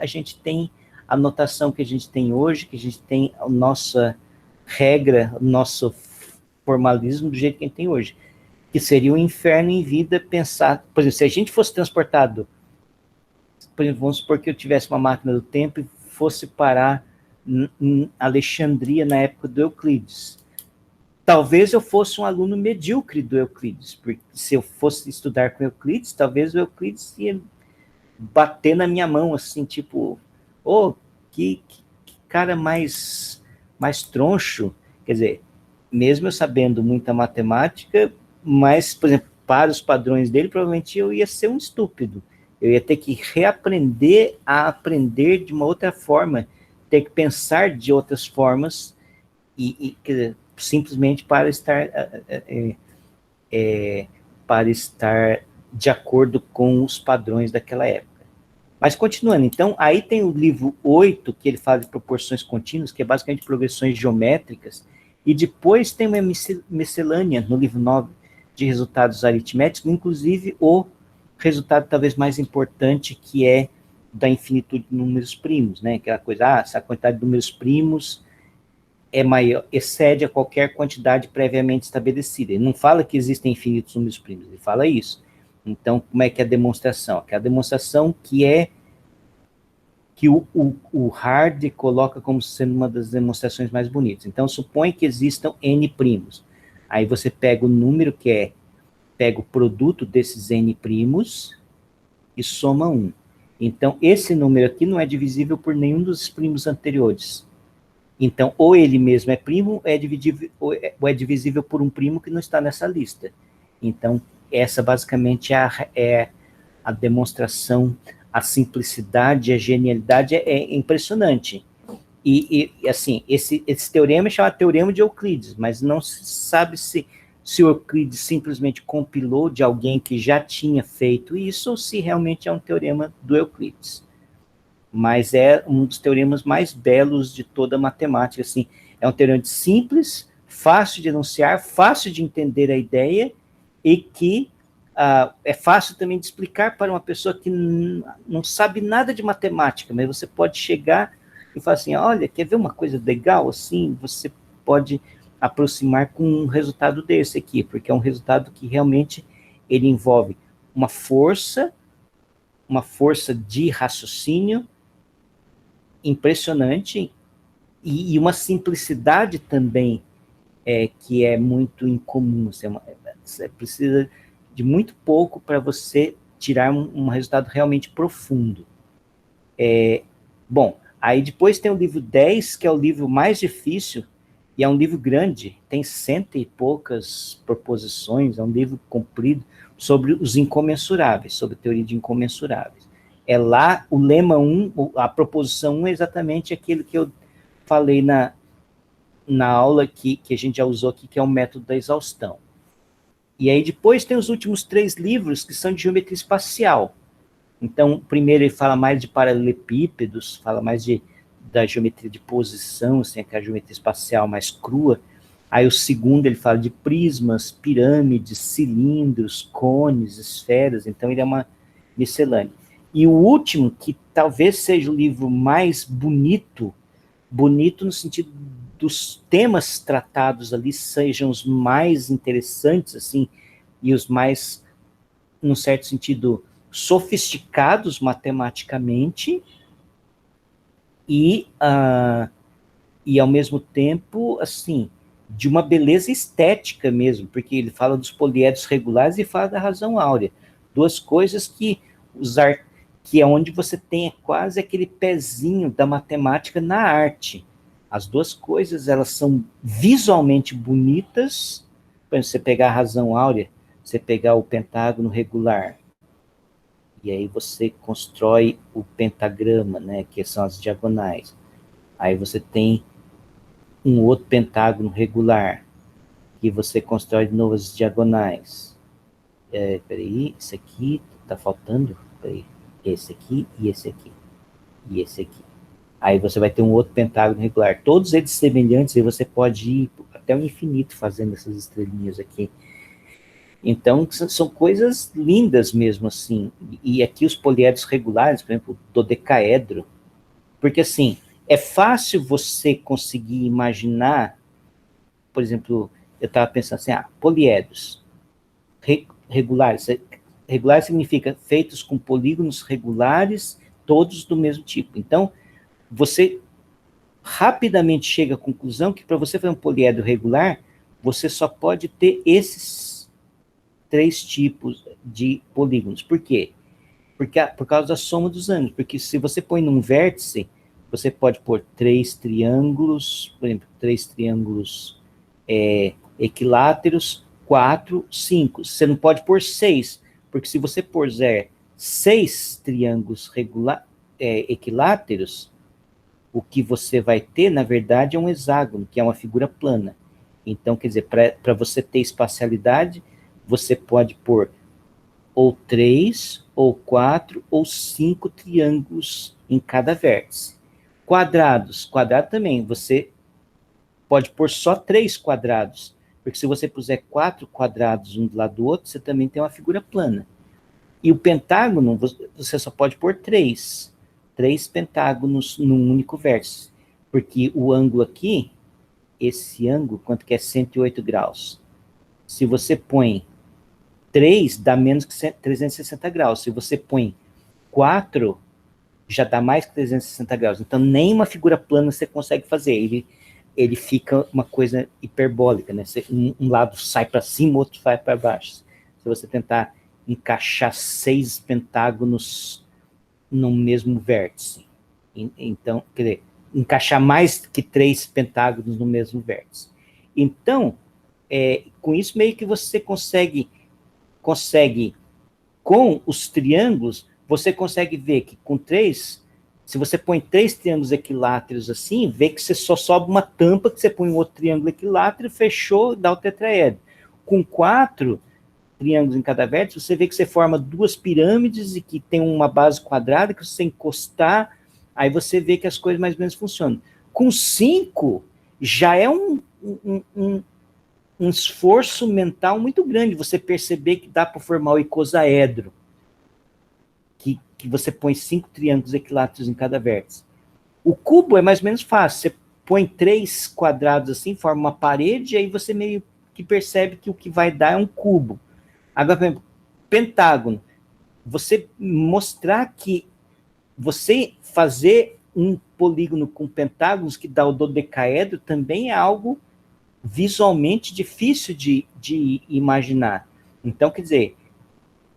gente tem a notação que a gente tem hoje, que a gente tem a nossa regra, o nosso formalismo do jeito que a gente tem hoje. Que seria um inferno em vida pensar, por exemplo, se a gente fosse transportado, por exemplo, vamos supor que eu tivesse uma máquina do tempo e fosse parar em Alexandria na época do Euclides. Talvez eu fosse um aluno medíocre do Euclides, porque se eu fosse estudar com Euclides, talvez o Euclides ia bater na minha mão, assim, tipo, oh, que cara mais troncho. Quer dizer, mesmo eu sabendo muita matemática, mas, por exemplo, para os padrões dele, provavelmente eu ia ser um estúpido. Eu ia ter que reaprender a aprender de uma outra forma, ter que pensar de outras formas, quer dizer, simplesmente para estar de acordo com os padrões daquela época. Mas continuando, então, aí tem o livro 8, que ele fala de proporções contínuas, que é basicamente progressões geométricas, e depois tem uma miscelânea no livro 9 de resultados aritméticos, inclusive o resultado talvez mais importante, que é da infinitude de números primos, né? Aquela coisa, se a quantidade de números primos é maior, excede a qualquer quantidade previamente estabelecida. Ele não fala que existem infinitos números primos, ele fala isso. Então, como é que é a demonstração? Que é a demonstração que o Hardy coloca como sendo uma das demonstrações mais bonitas. Então, supõe que existam n primos. Aí você pega o número pega o produto desses n primos e soma 1. Então, esse número aqui não é divisível por nenhum dos primos anteriores. Então, ou ele mesmo é primo, ou é divisível por um primo que não está nessa lista. Então, essa basicamente é a demonstração, a simplicidade, a genialidade é impressionante. E assim, esse teorema é chamado Teorema de Euclides, mas não se sabe se o Euclides simplesmente compilou de alguém que já tinha feito isso, ou se realmente é um teorema do Euclides. Mas é um dos teoremas mais belos de toda a matemática, assim. É um teorema simples, fácil de enunciar, fácil de entender a ideia, e que é fácil também de explicar para uma pessoa que não sabe nada de matemática, mas você pode chegar e falar assim, olha, quer ver uma coisa legal? Assim, você pode aproximar com um resultado desse aqui, porque é um resultado que realmente ele envolve uma força de raciocínio impressionante e uma simplicidade também que é muito incomum. Você precisa de muito pouco para você tirar um resultado realmente profundo. Bom, aí depois tem o livro 10, que é o livro mais difícil, e é um livro grande, tem 100 e poucas proposições, é um livro comprido, sobre os incomensuráveis, sobre a teoria de incomensuráveis. É lá, o lema 1, a proposição 1 é exatamente aquilo que eu falei na aula que a gente já usou aqui, que é o método da exaustão. E aí depois tem os últimos 3 livros, que são de geometria espacial. Então, primeiro ele fala mais de paralelepípedos, fala mais da geometria de posição, assim, aquela geometria espacial mais crua. Aí o segundo ele fala de prismas, pirâmides, cilindros, cones, esferas. Então ele é uma miscelânea. E o último, que talvez seja o livro mais bonito no sentido dos temas tratados ali sejam os mais interessantes, assim, e os mais, num certo sentido, sofisticados matematicamente, e ao mesmo tempo, assim, de uma beleza estética mesmo, porque ele fala dos poliedros regulares e fala da razão áurea. Duas coisas que que é onde você tem quase aquele pezinho da matemática na arte. As duas coisas, elas são visualmente bonitas. Por exemplo, você pegar a razão áurea, você pegar o pentágono regular, e aí você constrói o pentagrama, né, que são as diagonais. Aí você tem um outro pentágono regular, que você constrói de novo as diagonais. Peraí, esse aqui tá faltando. Peraí, esse aqui e esse aqui. E esse aqui. Aí você vai ter um outro pentágono regular. Todos eles semelhantes, e você pode ir até o infinito fazendo essas estrelinhas aqui. Então, são coisas lindas mesmo, assim. E aqui os poliedros regulares, por exemplo, o dodecaedro. Porque, assim, é fácil você conseguir imaginar, por exemplo, eu estava pensando assim, poliedros regulares. Regular significa feitos com polígonos regulares, todos do mesmo tipo. Então, você rapidamente chega à conclusão que para você fazer um poliedro regular, você só pode ter esses 3 tipos de polígonos. Por quê? Por causa da soma dos ângulos. Porque se você põe num vértice, você pode pôr 3 triângulos, por exemplo, 3 triângulos equiláteros, 4, 5. Você não pode pôr 6, porque se você puser 6 triângulos equiláteros, o que você vai ter, na verdade, é um hexágono, que é uma figura plana. Então, quer dizer, para você ter espacialidade, você pode pôr ou 3, ou 4, ou 5 triângulos em cada vértice. Quadrado também, você pode pôr só 3 quadrados, porque se você puser 4 quadrados um do lado do outro, você também tem uma figura plana. E o pentágono, você só pode pôr 3 pentágonos num único vértice, porque o ângulo aqui, esse ângulo, quanto que é 108 graus? Se você põe 3, dá menos que 360 graus. Se você põe 4, já dá mais que 360 graus. Então, nem uma figura plana você consegue fazer. Ele fica uma coisa hiperbólica, né? Um lado sai para cima, o outro vai para baixo. Se você tentar encaixar 6 pentágonos no mesmo vértice. Então, quer dizer, encaixar mais que 3 pentágonos no mesmo vértice. Então, com isso meio que você consegue, com os triângulos, você consegue ver que com 3, se você põe 3 triângulos equiláteros assim, vê que você só sobe uma tampa, que você põe um outro triângulo equilátero, fechou, dá o tetraedro. Com 4 triângulos em cada vértice, você vê que você forma 2 pirâmides e que tem uma base quadrada, que você encostar, aí você vê que as coisas mais ou menos funcionam. Com 5, já é um esforço mental muito grande você perceber que dá para formar o icosaedro, que você põe 5 triângulos equiláteros em cada vértice. O cubo é mais ou menos fácil, você põe 3 quadrados assim, forma uma parede, e aí você meio que percebe que o que vai dar é um cubo. Agora, por exemplo, pentágono, você mostrar que você fazer um polígono com pentágonos que dá o dodecaedro também é algo visualmente difícil de imaginar. Então, quer dizer,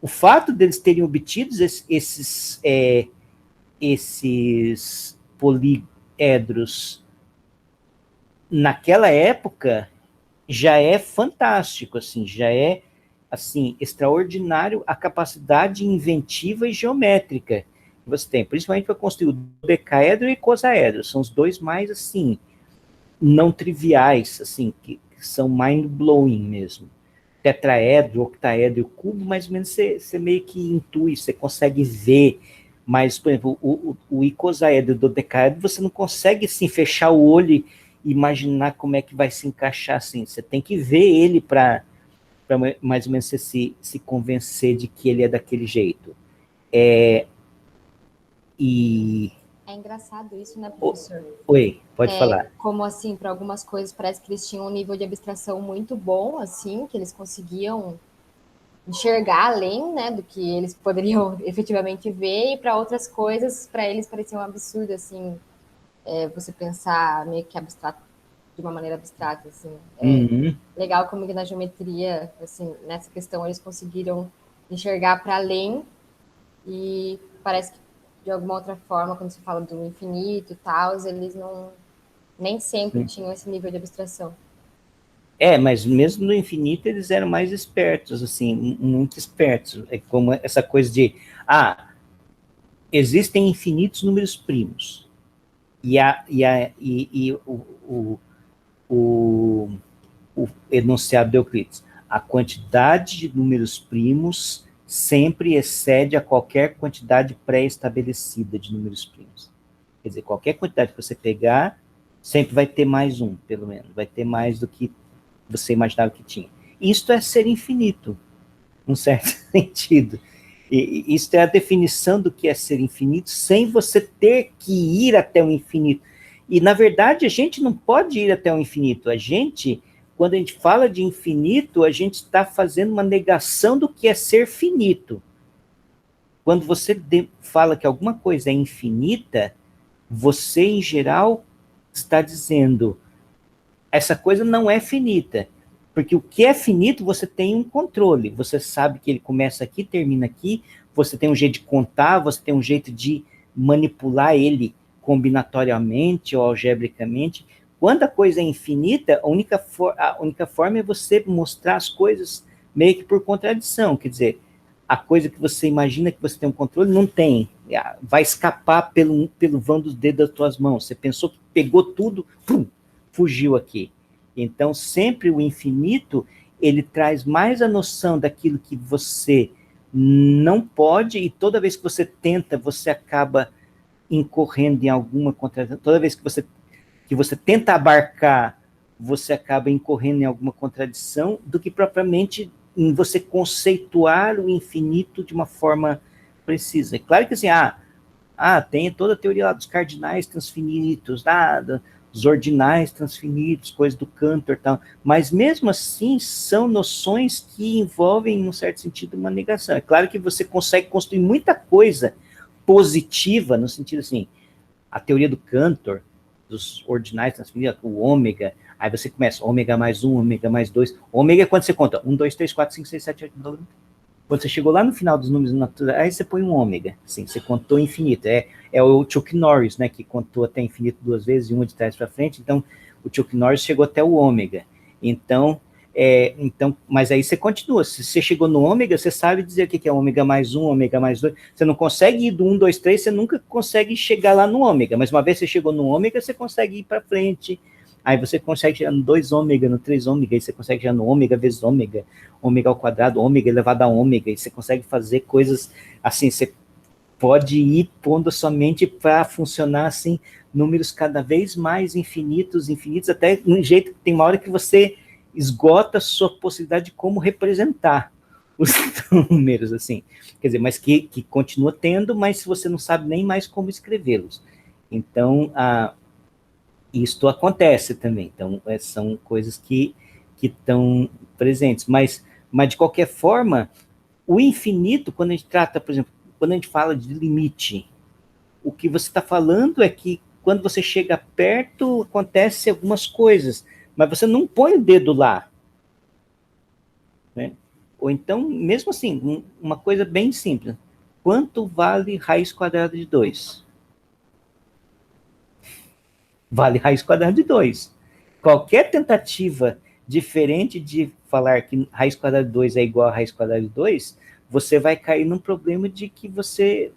o fato deles terem obtido esses poliedros naquela época já é fantástico, assim, já é assim extraordinário a capacidade inventiva e geométrica que você tem, principalmente para construir o dodecaedro e o icosaedro, são os dois mais assim não triviais, assim, que são mind-blowing mesmo. Tetraedro, octaedro e o cubo, mais ou menos você meio que intui, você consegue ver, mas, por exemplo, o icosaedro e o dodecaedro, você não consegue, assim, fechar o olho e imaginar como é que vai se encaixar, assim, você tem que ver ele para mais ou menos você se convencer de que ele é daquele jeito. É engraçado isso, né, professor? Oi, pode falar. Como, assim, para algumas coisas parece que eles tinham um nível de abstração muito bom, assim, que eles conseguiam enxergar além, né, do que eles poderiam efetivamente ver, e para outras coisas, para eles parecia um absurdo, assim, você pensar meio que abstrato, de uma maneira abstrata, assim. Legal como que na geometria, assim, nessa questão eles conseguiram enxergar para além e parece que, de alguma outra forma, quando se fala do infinito e tal, eles nem sempre tinham esse nível de abstração. Mas mesmo no infinito eles eram mais espertos, assim, muito espertos. É como essa coisa de, existem infinitos números primos. E o enunciado de Euclides, a quantidade de números primos sempre excede a qualquer quantidade pré-estabelecida de números primos. Quer dizer, qualquer quantidade que você pegar, sempre vai ter mais um, pelo menos. Vai ter mais do que você imaginava que tinha. Isto é ser infinito, num certo sentido. E isso é a definição do que é ser infinito, sem você ter que ir até o infinito. E, na verdade, a gente não pode ir até o infinito. Quando a gente fala de infinito, a gente está fazendo uma negação do que é ser finito. Quando você fala que alguma coisa é infinita, você, em geral, está dizendo, essa coisa não é finita. Porque o que é finito, você tem um controle. Você sabe que ele começa aqui, termina aqui, você tem um jeito de contar, você tem um jeito de manipular ele combinatoriamente ou algebricamente. Quando a coisa é infinita, a única forma é você mostrar as coisas meio que por contradição. Quer dizer, a coisa que você imagina que você tem um controle, não tem. Vai escapar pelo vão dos dedos das tuas mãos. Você pensou que pegou tudo, fugiu aqui. Então, sempre o infinito, ele traz mais a noção daquilo que você não pode, e toda vez que você tenta, você acaba incorrendo em alguma contradição. Toda vez que você tenta abarcar, você acaba incorrendo em alguma contradição, do que propriamente em você conceituar o infinito de uma forma precisa. É claro que assim, tem toda a teoria lá dos cardinais transfinitos, dos ordinais transfinitos, coisas do Cantor e tal, mas mesmo assim são noções que envolvem, em um certo sentido, uma negação. É claro que você consegue construir muita coisa positiva, no sentido assim, a teoria do Cantor, dos ordinais transfinitos, o ômega, aí você começa, ômega mais 1, ômega mais 2, ômega é quando você conta 1, 2, 3, 4, 5, 6, 7, 8, 9, quando você chegou lá no final dos números naturais, aí você põe um ômega, assim, você contou infinito. É o Chuck Norris, né, que contou até infinito 2 vezes e uma de trás para frente, então o Chuck Norris chegou até o ômega. Então, mas aí você continua, se você chegou no ômega, você sabe dizer o que é ômega mais 1, ômega mais 2, você não consegue ir do 1, 2, 3, você nunca consegue chegar lá no ômega, mas uma vez você chegou no ômega, você consegue ir para frente, aí você consegue chegar no 2 ômega, no 3 ômega, aí você consegue chegar no ômega vezes ômega, ômega ao quadrado, ômega elevado a ômega, e você consegue fazer coisas assim, você pode ir pondo sua mente para funcionar assim, números cada vez mais infinitos, até um jeito que tem uma hora que você esgota a sua possibilidade de como representar os números, assim. Quer dizer, mas que continua tendo, mas você não sabe nem mais como escrevê-los. Então, isto acontece também. Então, são coisas que estão presentes. Mas, de qualquer forma, o infinito, quando a gente trata, por exemplo, quando a gente fala de limite, o que você está falando é que quando você chega perto, acontecem algumas coisas, mas você não põe o dedo lá. Né? Ou então, mesmo assim, uma coisa bem simples. Quanto vale raiz quadrada de 2? Vale raiz quadrada de 2. Qualquer tentativa diferente de falar que raiz quadrada de 2 é igual a raiz quadrada de 2, você vai cair num problema de que você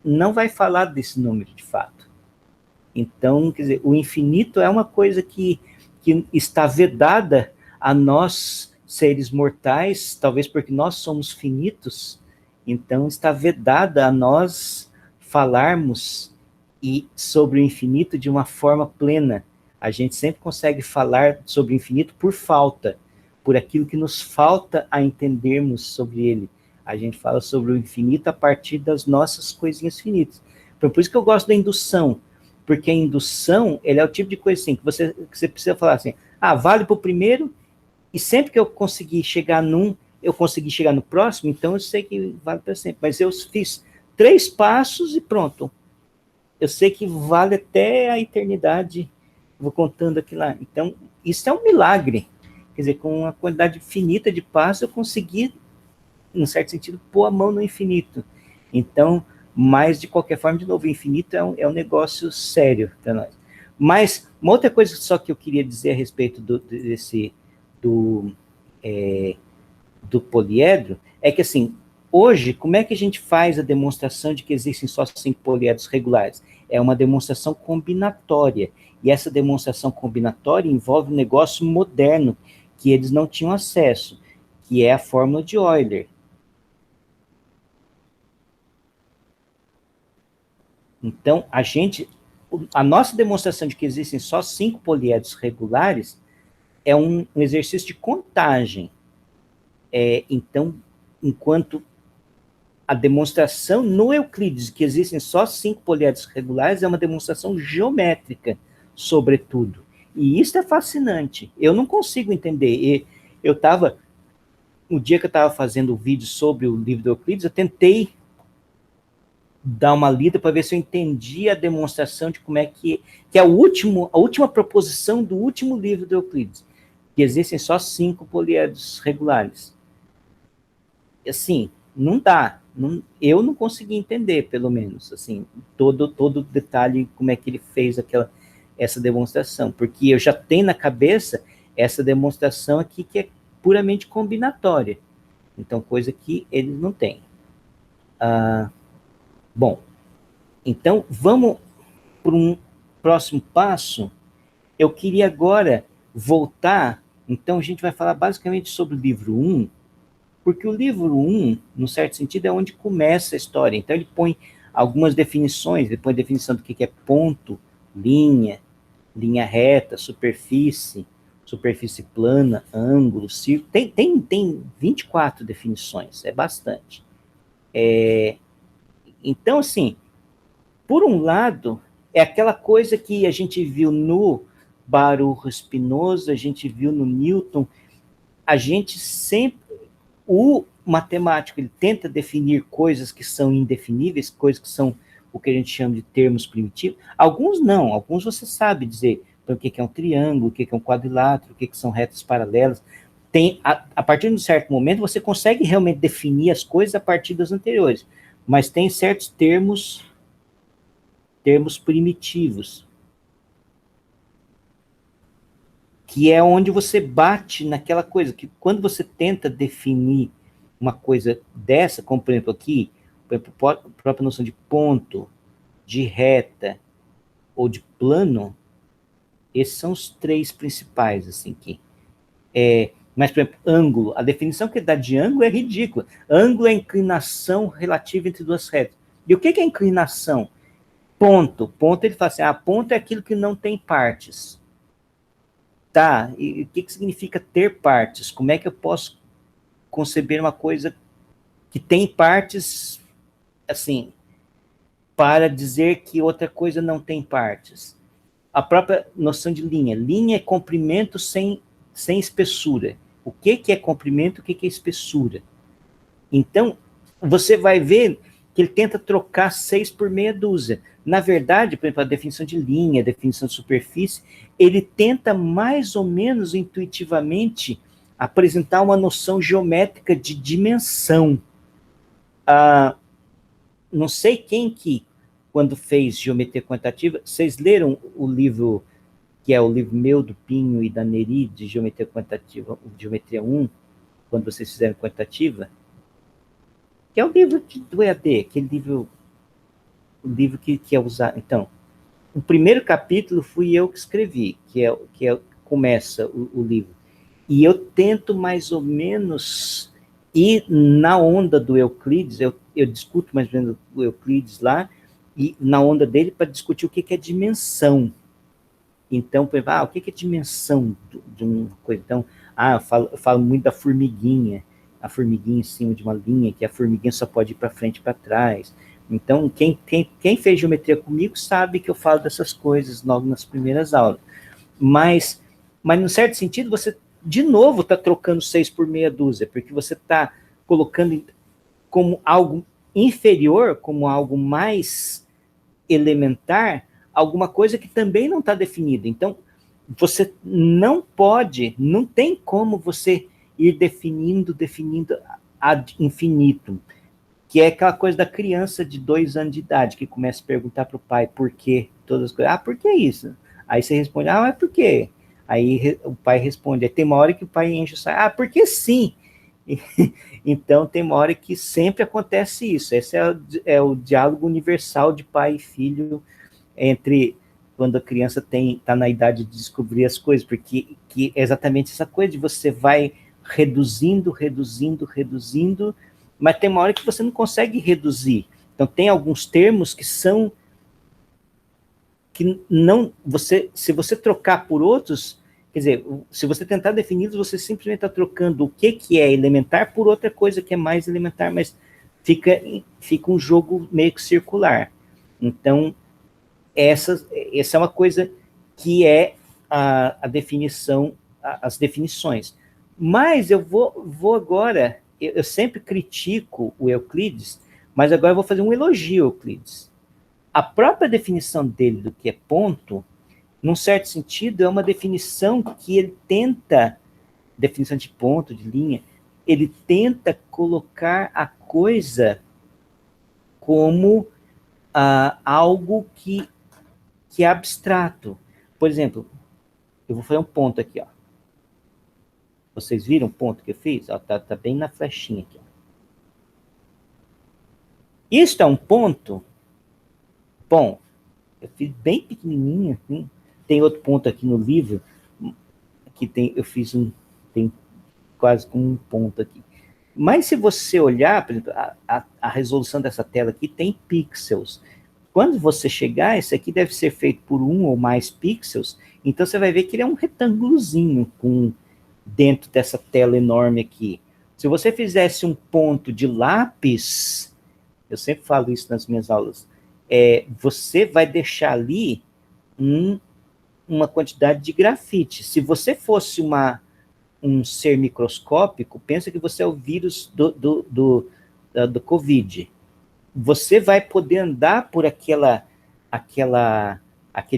não vai falar desse número de fato. Então, quer dizer, o infinito é uma coisa que está vedada a nós, seres mortais, talvez porque nós somos finitos, então está vedada a nós falarmos sobre o infinito de uma forma plena. A gente sempre consegue falar sobre o infinito por falta, por aquilo que nos falta a entendermos sobre ele. A gente fala sobre o infinito a partir das nossas coisinhas finitas. Por isso que eu gosto da indução, porque a indução, ele é o tipo de coisa assim, que você precisa falar assim, vale para o primeiro, e sempre que eu conseguir chegar eu consegui chegar no próximo, então eu sei que vale para sempre. Mas eu fiz 3 passos e pronto. Eu sei que vale até a eternidade, vou contando aqui lá. Então, isso é um milagre. Quer dizer, com uma quantidade finita de passos, eu consegui, em certo sentido, pôr a mão no infinito. Então, Mas, de qualquer forma, de novo, o infinito é um negócio sério para nós. Mas, uma outra coisa só que eu queria dizer a respeito do poliedro, é que, assim, hoje, como é que a gente faz a demonstração de que existem só 5 poliedros regulares? É uma demonstração combinatória, e essa demonstração combinatória envolve um negócio moderno, que eles não tinham acesso, que é a fórmula de Euler. Então, a nossa demonstração de que existem só 5 poliedros regulares é um exercício de contagem. Então, enquanto a demonstração no Euclides de que existem só 5 poliedros regulares é uma demonstração geométrica, sobretudo. E isso é fascinante. Eu não consigo entender. No dia que eu estava fazendo o vídeo sobre o livro do Euclides, eu tentei dar uma lida para ver se eu entendi a demonstração de como é que é a última proposição do último livro do Euclides, que existem só 5 poliedros regulares. Assim, não dá. Eu não consegui entender, pelo menos, assim, todo o detalhe, como é que ele fez essa demonstração, porque eu já tenho na cabeça essa demonstração aqui que é puramente combinatória. Então, coisa que eles não têm. Bom, então vamos para um próximo passo. Eu queria agora voltar, então a gente vai falar basicamente sobre o livro 1, porque o livro 1, no certo sentido, é onde começa a história. Então ele põe algumas definições, ele põe a definição do que é ponto, linha reta, superfície plana, ângulo, círculo. Tem 24 definições, é bastante. Então, assim, por um lado, é aquela coisa que a gente viu no Baruch Spinoza, a gente viu no Newton, a gente sempre, o matemático, ele tenta definir coisas que são indefiníveis, coisas que são o que a gente chama de termos primitivos. Alguns não, alguns você sabe dizer o que é um triângulo, o que é um quadrilátero, o que são retas paralelas. A partir de um certo momento, você consegue realmente definir as coisas a partir das anteriores, mas tem certos termos primitivos, que é onde você bate naquela coisa, que quando você tenta definir uma coisa dessa, como por exemplo aqui, a própria noção de ponto, de reta ou de plano, esses são os 3 principais, assim, aqui. Mas, por exemplo, ângulo, a definição que ele dá de ângulo é ridícula. Ângulo é a inclinação relativa entre 2 retas. E o que é inclinação? Ponto, ele fala assim, ponto é aquilo que não tem partes. Tá, e o que significa ter partes? Como é que eu posso conceber uma coisa que tem partes, assim, para dizer que outra coisa não tem partes? A própria noção de linha. Linha é comprimento sem espessura. O que é comprimento, o que é espessura? Então, você vai ver que ele tenta trocar 6 por meia dúzia. Na verdade, por exemplo, a definição de linha, a definição de superfície, ele tenta mais ou menos intuitivamente apresentar uma noção geométrica de dimensão. Não sei quem que, quando fez geometria quantitativa, vocês leram o livro, que é o livro meu, do Pinho e da Neri, de geometria quantitativa, geometria 1, quando vocês fizeram quantitativa? Que é o livro do EAD, aquele livro, o livro que é usado. Então, o primeiro capítulo fui eu que escrevi, começa o livro. E eu tento mais ou menos ir na onda do Euclides, eu discuto mais ou menos o Euclides lá, e na onda dele para discutir o que é dimensão. Então, por exemplo, o que é dimensão de uma coisa? Então, eu falo muito da formiguinha, a formiguinha em cima de uma linha, que a formiguinha só pode ir para frente e para trás. Então, quem fez geometria comigo sabe que eu falo dessas coisas logo nas primeiras aulas. Mas num certo sentido, você, de novo, está trocando 6 por meia dúzia, porque você está colocando como algo inferior, como algo mais elementar, alguma coisa que também não está definida. Então, você não tem como você ir definindo ad infinitum. que é aquela coisa da criança de 2 anos de idade, que começa a perguntar para o pai por quê, todas as coisas. Ah, por que isso? Aí você responde, ah, mas por quê? Aí o pai responde, aí tem uma hora que o pai enche o saco, ah, porque sim. Então tem uma hora que sempre acontece isso. Esse é o diálogo universal de pai e filho entre quando a criança está na idade de descobrir as coisas, porque que é exatamente essa coisa de você vai reduzindo, mas tem uma hora que você não consegue reduzir. Então tem alguns termos que são que não se você trocar por outros, quer dizer, se você tentar defini-los, você simplesmente está trocando o que é elementar por outra coisa que é mais elementar, mas fica um jogo meio que circular. Então, essa é uma coisa que é a definição, as definições. Mas eu vou agora, eu sempre critico o Euclides, mas agora eu vou fazer um elogio ao Euclides. A própria definição dele do que é ponto, num certo sentido, é uma definição que ele tenta, definição de ponto, de linha, ele tenta colocar a coisa como algo que é abstrato. Por exemplo, eu vou fazer um ponto aqui, ó. Vocês viram o ponto que eu fiz? Ó, tá bem na flechinha aqui. Ó. Isso é um ponto? Bom, eu fiz bem pequenininho, assim. Tem outro ponto aqui no livro, que eu fiz tem quase um ponto aqui. Mas se você olhar, por exemplo, a resolução dessa tela aqui tem pixels. Quando você chegar, esse aqui deve ser feito por 1 ou mais pixels, então você vai ver que ele é um retângulozinho dentro dessa tela enorme aqui. Se você fizesse um ponto de lápis, eu sempre falo isso nas minhas aulas, você vai deixar ali uma quantidade de grafite. Se você fosse um ser microscópico, pensa que você é o vírus do Covid. Você vai poder andar por aquele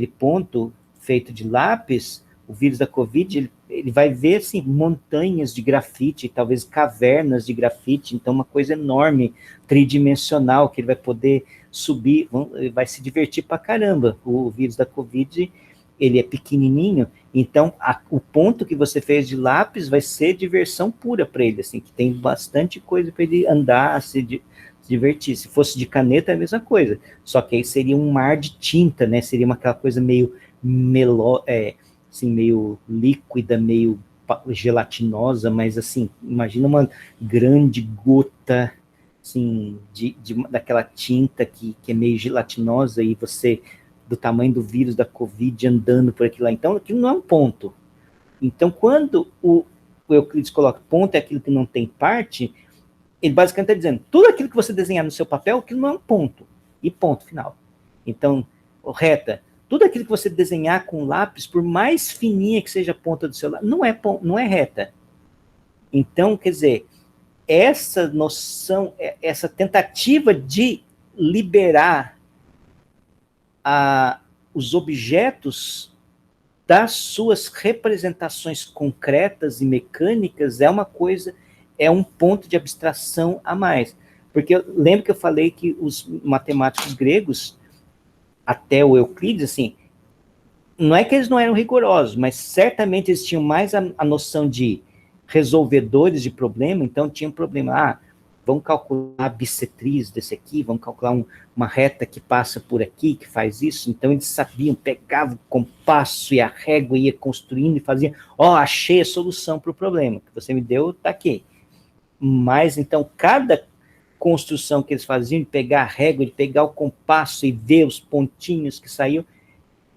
ponto feito de lápis, o vírus da Covid, ele vai ver assim, montanhas de grafite, talvez cavernas de grafite, então uma coisa enorme, tridimensional, que ele vai poder subir, vai se divertir pra caramba. O vírus da Covid, ele é pequenininho, então o ponto que você fez de lápis vai ser diversão pura para ele, assim, que tem bastante coisa para ele andar, se divertir. Se fosse de caneta é a mesma coisa, só que aí seria um mar de tinta, né? Seria aquela coisa meio assim, meio líquida, meio gelatinosa, mas assim, imagina uma grande gota assim, daquela tinta que é meio gelatinosa e você, do tamanho do vírus da Covid, andando por aquilo lá. Então, aquilo não é um ponto. Então, quando o Euclides coloca ponto é aquilo que não tem parte, ele basicamente está dizendo, tudo aquilo que você desenhar no seu papel, aquilo não é um ponto. E ponto final. Então, reta, tudo aquilo que você desenhar com lápis, por mais fininha que seja a ponta do seu lápis, não é reta. Então, quer dizer, essa noção, essa tentativa de liberar os objetos das suas representações concretas e mecânicas é um ponto de abstração a mais. Porque eu lembro que eu falei que os matemáticos gregos, até o Euclides, assim, não é que eles não eram rigorosos, mas certamente eles tinham mais a noção de resolvedores de problema, então tinha um problema, vamos calcular a bissetriz desse aqui, vamos calcular uma reta que passa por aqui, que faz isso, então eles sabiam, pegavam o compasso e a régua, ia construindo e faziam, achei a solução para o problema, que você me deu, tá aqui. Mas, então, cada construção que eles faziam, de pegar a régua, de pegar o compasso e ver os pontinhos que saíam,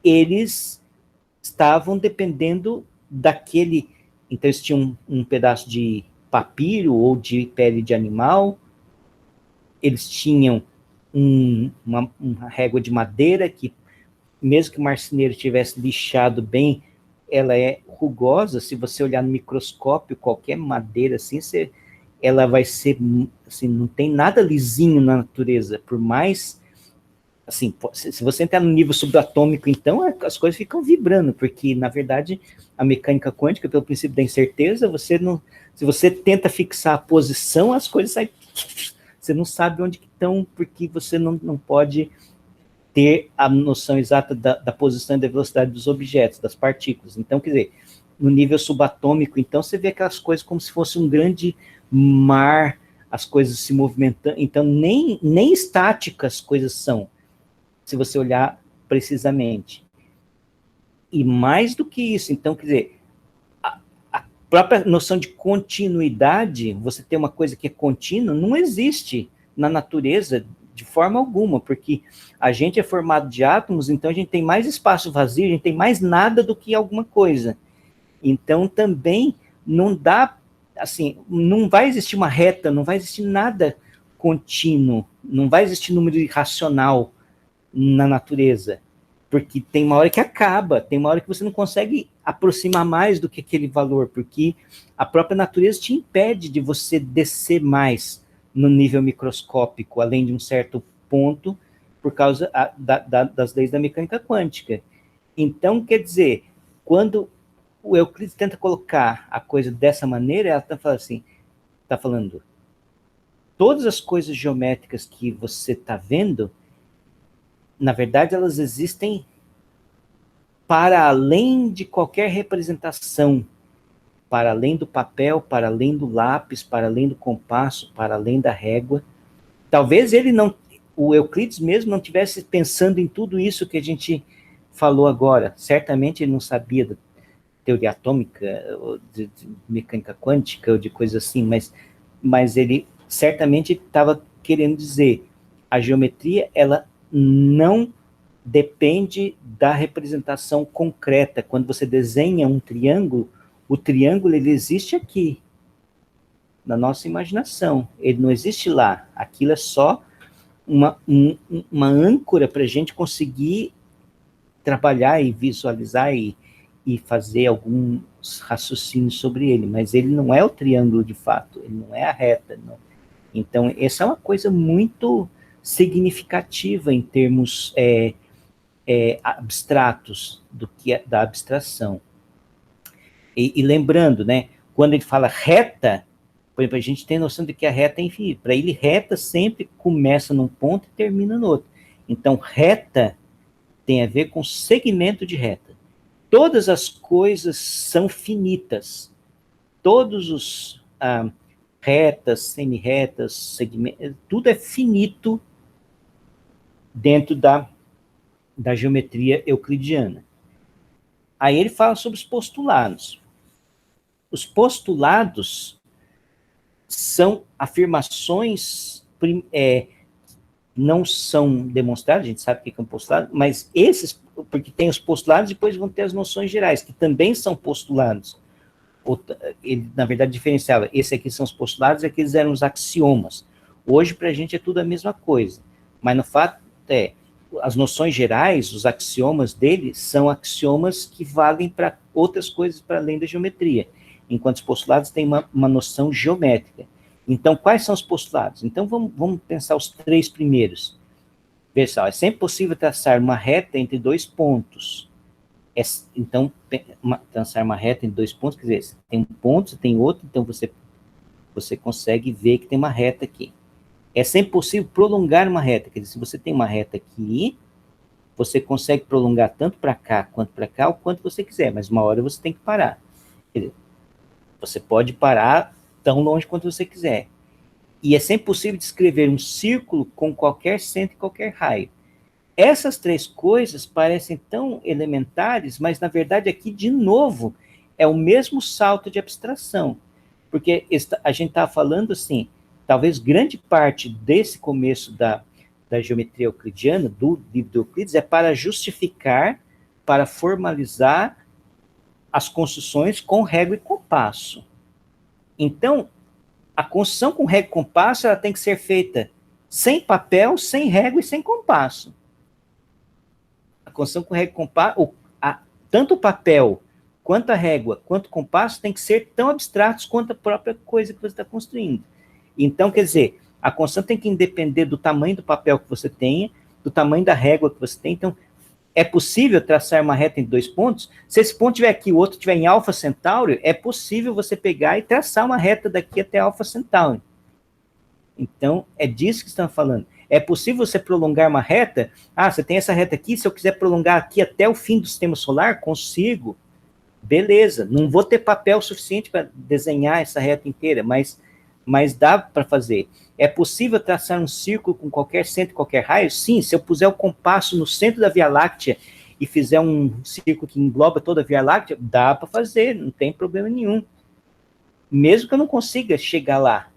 eles estavam dependendo daquele... Então, eles tinham um pedaço de papiro ou de pele de animal, eles tinham uma régua de madeira que, mesmo que o marceneiro tivesse lixado bem, ela é rugosa. Se você olhar no microscópio, qualquer madeira assim, ela vai ser, assim, não tem nada lisinho na natureza, por mais, assim, se você entrar no nível subatômico, então, as coisas ficam vibrando, porque, na verdade, a mecânica quântica, pelo princípio da incerteza, se você tenta fixar a posição, as coisas você não sabe onde que estão, porque você não pode ter a noção exata da posição e da velocidade dos objetos, das partículas. Então, quer dizer, no nível subatômico, então, você vê aquelas coisas como se fosse um grande mar, as coisas se movimentando. Então, nem estáticas as coisas são, se você olhar precisamente. E mais do que isso, então, quer dizer, a própria noção de continuidade, você ter uma coisa que é contínua, não existe na natureza de forma alguma, porque a gente é formado de átomos, então a gente tem mais espaço vazio, a gente tem mais nada do que alguma coisa. Então também não dá, assim, não vai existir uma reta, não vai existir nada contínuo, não vai existir número irracional na natureza, porque tem uma hora que acaba, tem uma hora que você não consegue aproximar mais do que aquele valor, porque a própria natureza te impede de você descer mais no nível microscópico, além de um certo ponto, por causa das leis da mecânica quântica. Então, quer dizer, quando o Euclides tenta colocar a coisa dessa maneira, ela está falando assim, está falando, todas as coisas geométricas que você está vendo, na verdade, elas existem para além de qualquer representação, para além do papel, para além do lápis, para além do compasso, para além da régua. Talvez o Euclides mesmo não estivesse pensando em tudo isso que a gente falou agora. Certamente ele não sabia da teoria atômica, ou de mecânica quântica, ou de coisa assim, mas ele certamente estava querendo dizer, a geometria, ela não depende da representação concreta. Quando você desenha um triângulo, o triângulo, ele existe aqui, na nossa imaginação. Ele não existe lá. Aquilo é só uma âncora para a gente conseguir trabalhar e visualizar e fazer alguns raciocínios sobre ele. Mas ele não é o triângulo de fato, ele não é a reta. Não. Então, essa é uma coisa muito significativa em termos abstratos da abstração. E lembrando, né, quando ele fala reta, por exemplo, a gente tem noção de que a reta é infinita. Para ele, reta sempre começa num ponto e termina no outro. Então, reta tem a ver com segmento de reta. Todas as coisas são finitas. Todos os retas, semi-retas, segmentos, tudo é finito dentro da geometria euclidiana. Aí ele fala sobre os postulados. Os postulados são afirmações, não são demonstradas, a gente sabe o que é um postulado, mas esses, porque tem os postulados, depois vão ter as noções gerais, que também são postulados. Ele, na verdade, diferenciava, esse aqui são os postulados e aqueles eram os axiomas. Hoje, para a gente, é tudo a mesma coisa. Mas, no fato, as noções gerais, os axiomas dele, são axiomas que valem para outras coisas para além da geometria, enquanto os postulados têm uma noção geométrica. Então, quais são os postulados? Então, vamos pensar os três primeiros. Pessoal, é sempre possível traçar uma reta entre dois pontos. Então, traçar uma reta entre dois pontos, quer dizer, você tem um ponto, você tem outro, então você consegue ver que tem uma reta aqui. É sempre possível prolongar uma reta, quer dizer, se você tem uma reta aqui, você consegue prolongar tanto para cá, quanto para cá, o quanto você quiser, mas uma hora você tem que parar. Quer dizer, você pode parar tão longe quanto você quiser. E é sempre possível descrever um círculo com qualquer centro e qualquer raio. Essas três coisas parecem tão elementares, mas, na verdade, aqui, de novo, é o mesmo salto de abstração. Porque a gente está falando, assim, talvez grande parte desse começo da geometria euclidiana, do livro de Euclides, é para justificar, para formalizar as construções com régua e compasso. Então, a construção com régua e compasso, ela tem que ser feita sem papel, sem régua e sem compasso. A construção com régua e compasso, tanto o papel, quanto a régua, quanto o compasso, tem que ser tão abstratos quanto a própria coisa que você está construindo. Então, quer dizer, a construção tem que depender do tamanho do papel que você tenha, do tamanho da régua que você tem. Então, é possível traçar uma reta em dois pontos? Se esse ponto estiver aqui e o outro estiver em Alfa Centauri, é possível você pegar e traçar uma reta daqui até Alfa Centauri. Então, é disso que estamos falando. É possível você prolongar uma reta? Ah, você tem essa reta aqui, se eu quiser prolongar aqui até o fim do sistema solar, consigo. Beleza, não vou ter papel suficiente para desenhar essa reta inteira, mas dá para fazer. É possível traçar um círculo com qualquer centro e qualquer raio? Sim, se eu puser o compasso no centro da Via Láctea e fizer um círculo que engloba toda a Via Láctea, dá para fazer, não tem problema nenhum. Mesmo que eu não consiga chegar lá,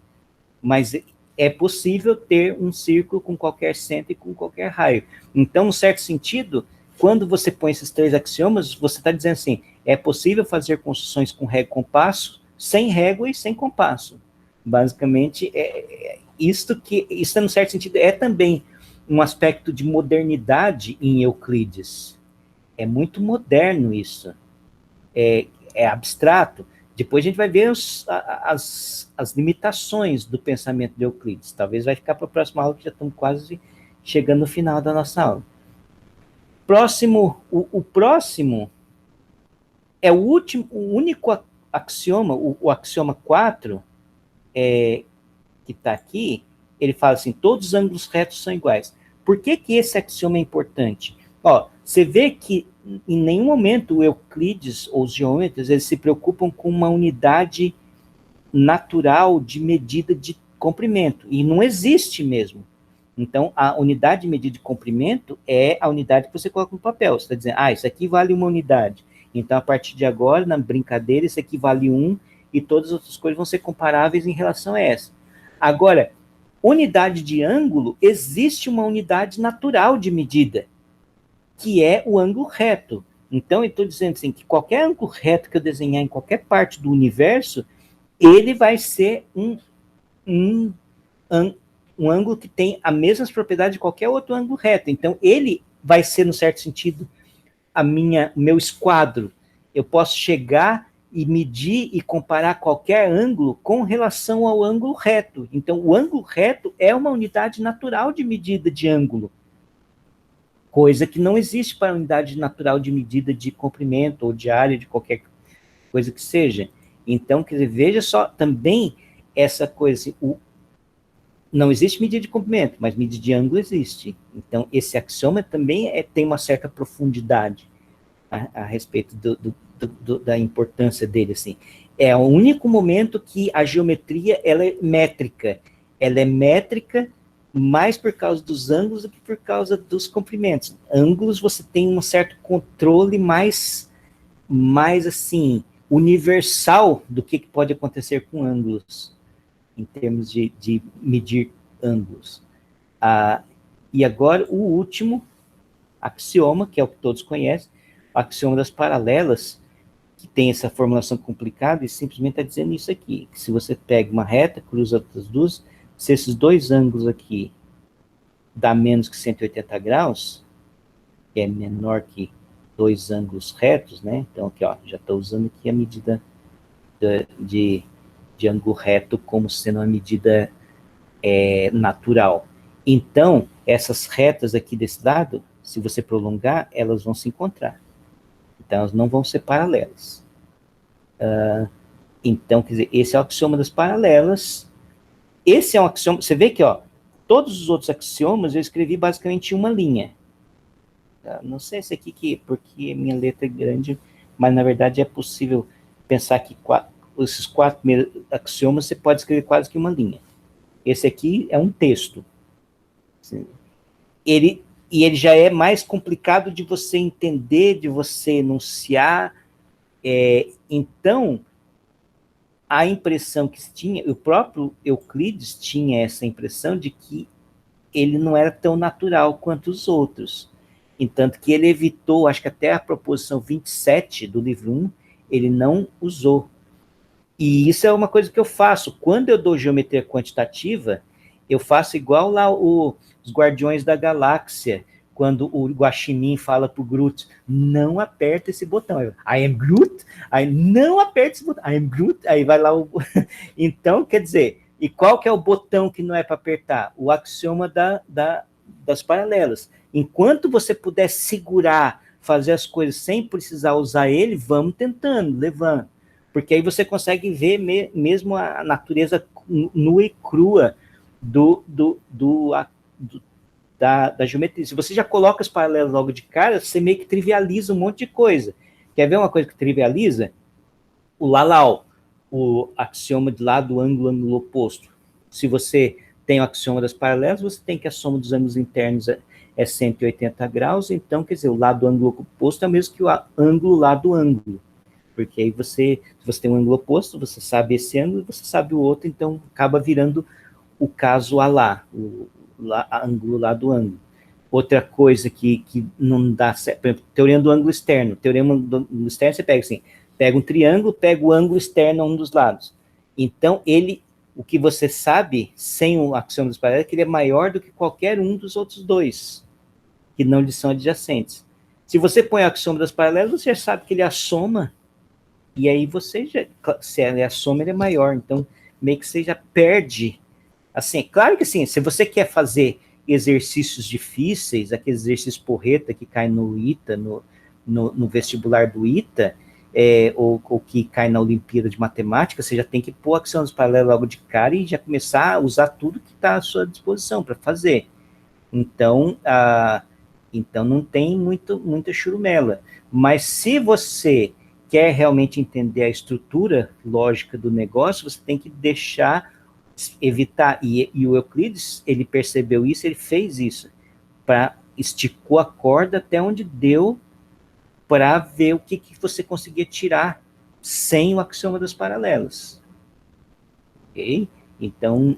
mas é possível ter um círculo com qualquer centro e com qualquer raio. Então, no certo sentido, quando você põe esses 3 axiomas, você está dizendo assim, é possível fazer construções com régua e compasso, sem régua e sem compasso. Basicamente, isso, no certo sentido, é também um aspecto de modernidade em Euclides. É muito moderno isso. É abstrato. Depois a gente vai ver as limitações do pensamento de Euclides. Talvez vai ficar para a próxima aula, que já estamos quase chegando no final da nossa aula. O próximo é o único axioma, o axioma 4, que está aqui, ele fala assim, todos os ângulos retos são iguais. Por que esse axioma é importante? Ó, você vê que em nenhum momento o Euclides ou os geômetras, eles se preocupam com uma unidade natural de medida de comprimento, e não existe mesmo. Então, a unidade de medida de comprimento é a unidade que você coloca no papel. Você está dizendo, isso aqui vale 1 unidade. Então, a partir de agora, na brincadeira, isso aqui vale 1, e todas as outras coisas vão ser comparáveis em relação a essa. Agora, unidade de ângulo, existe uma unidade natural de medida, que é o ângulo reto. Então, eu estou dizendo assim, que qualquer ângulo reto que eu desenhar em qualquer parte do universo, ele vai ser um ângulo que tem as mesmas propriedades de qualquer outro ângulo reto. Então, ele vai ser, no certo sentido, meu esquadro. Eu posso chegar e medir e comparar qualquer ângulo com relação ao ângulo reto. Então, o ângulo reto é uma unidade natural de medida de ângulo, coisa que não existe para a unidade natural de medida de comprimento ou de área, de qualquer coisa que seja. Então, quer dizer, veja só também essa coisa, não existe medida de comprimento, mas medida de ângulo existe. Então, esse axioma também tem uma certa profundidade a respeito da importância dele, assim. É o único momento que a geometria, ela é métrica. Ela é métrica mais por causa dos ângulos do que por causa dos comprimentos. Ângulos, você tem um certo controle mais assim, universal do que pode acontecer com ângulos, em termos de medir ângulos. E agora, o último axioma, que é o que todos conhecem, o axioma das paralelas, que tem essa formulação complicada, e simplesmente está dizendo isso aqui, que se você pega uma reta, cruza outras duas, se esses 2 ângulos aqui dá menos que 180 graus, que é menor que 2 ângulos retos, né? Então, aqui, ó, já estou usando aqui a medida de ângulo reto como sendo uma medida natural. Então, essas retas aqui desse lado, se você prolongar, elas vão se encontrar. Então, elas não vão ser paralelas. Então, quer dizer, esse é o axioma das paralelas. Esse é um axioma, você vê que, ó, todos os outros axiomas eu escrevi basicamente em uma linha. Não sei se aqui, porque minha letra é grande, mas na verdade é possível pensar que esses 4 primeiros axiomas você pode escrever quase que uma linha. Esse aqui é um texto. Ele já é mais complicado de você entender, de você enunciar. Então, a impressão que se tinha, o próprio Euclides tinha essa impressão de que ele não era tão natural quanto os outros. Entanto que ele evitou, acho que até a proposição 27 do livro 1, ele não usou. E isso é uma coisa que eu faço. Quando eu dou geometria quantitativa, eu faço igual lá os Guardiões da Galáxia, quando o Guaxinim fala pro Groot, não aperta esse botão. I am Groot, aí não aperta esse botão, I am Groot, aí vai lá o... Então, quer dizer, e qual que é o botão que não é para apertar? O axioma das paralelas. Enquanto você puder segurar, fazer as coisas sem precisar usar ele, vamos tentando, levando. Porque aí você consegue ver mesmo a natureza nua e crua da geometria. Se você já coloca os paralelos logo de cara, você meio que trivializa um monte de coisa. Quer ver uma coisa que trivializa? O Lalau, o axioma de lado, ângulo, ângulo oposto. Se você tem o axioma das paralelas, você tem que a soma dos ângulos internos é 180 graus, então, quer dizer, o lado ângulo oposto é o mesmo que o ângulo lado ângulo. Porque aí se você tem um ângulo oposto, você sabe esse ângulo, você sabe o outro, então acaba virando o caso Alá, o ângulo lado ângulo. Outra coisa que não dá certo, por exemplo, teorema do ângulo externo. Teorema do ângulo externo, você pega assim, pega um triângulo, pega o ângulo externo a um dos lados. Então, o que você sabe, sem o axioma dos paralelos, é que ele é maior do que qualquer um dos outros dois, que não lhe são adjacentes. Se você põe o axioma das paralelas, você já sabe que ele é a soma, e aí se ele é a soma, ele é maior. Então, meio que você já perde. Assim, claro que assim, se você quer fazer exercícios difíceis, aqueles exercícios porreta que cai no ITA, no vestibular do ITA, ou que cai na Olimpíada de Matemática, você já tem que pôr a axioma dos paralelos logo de cara e já começar a usar tudo que está à sua disposição para fazer. Então, então não tem muita churumela. Mas se você quer realmente entender a estrutura lógica do negócio, você tem que evitar, e o Euclides, ele percebeu isso, ele fez isso, esticou a corda até onde deu, para ver o que você conseguia tirar sem o axioma dos paralelos. Ok? Então,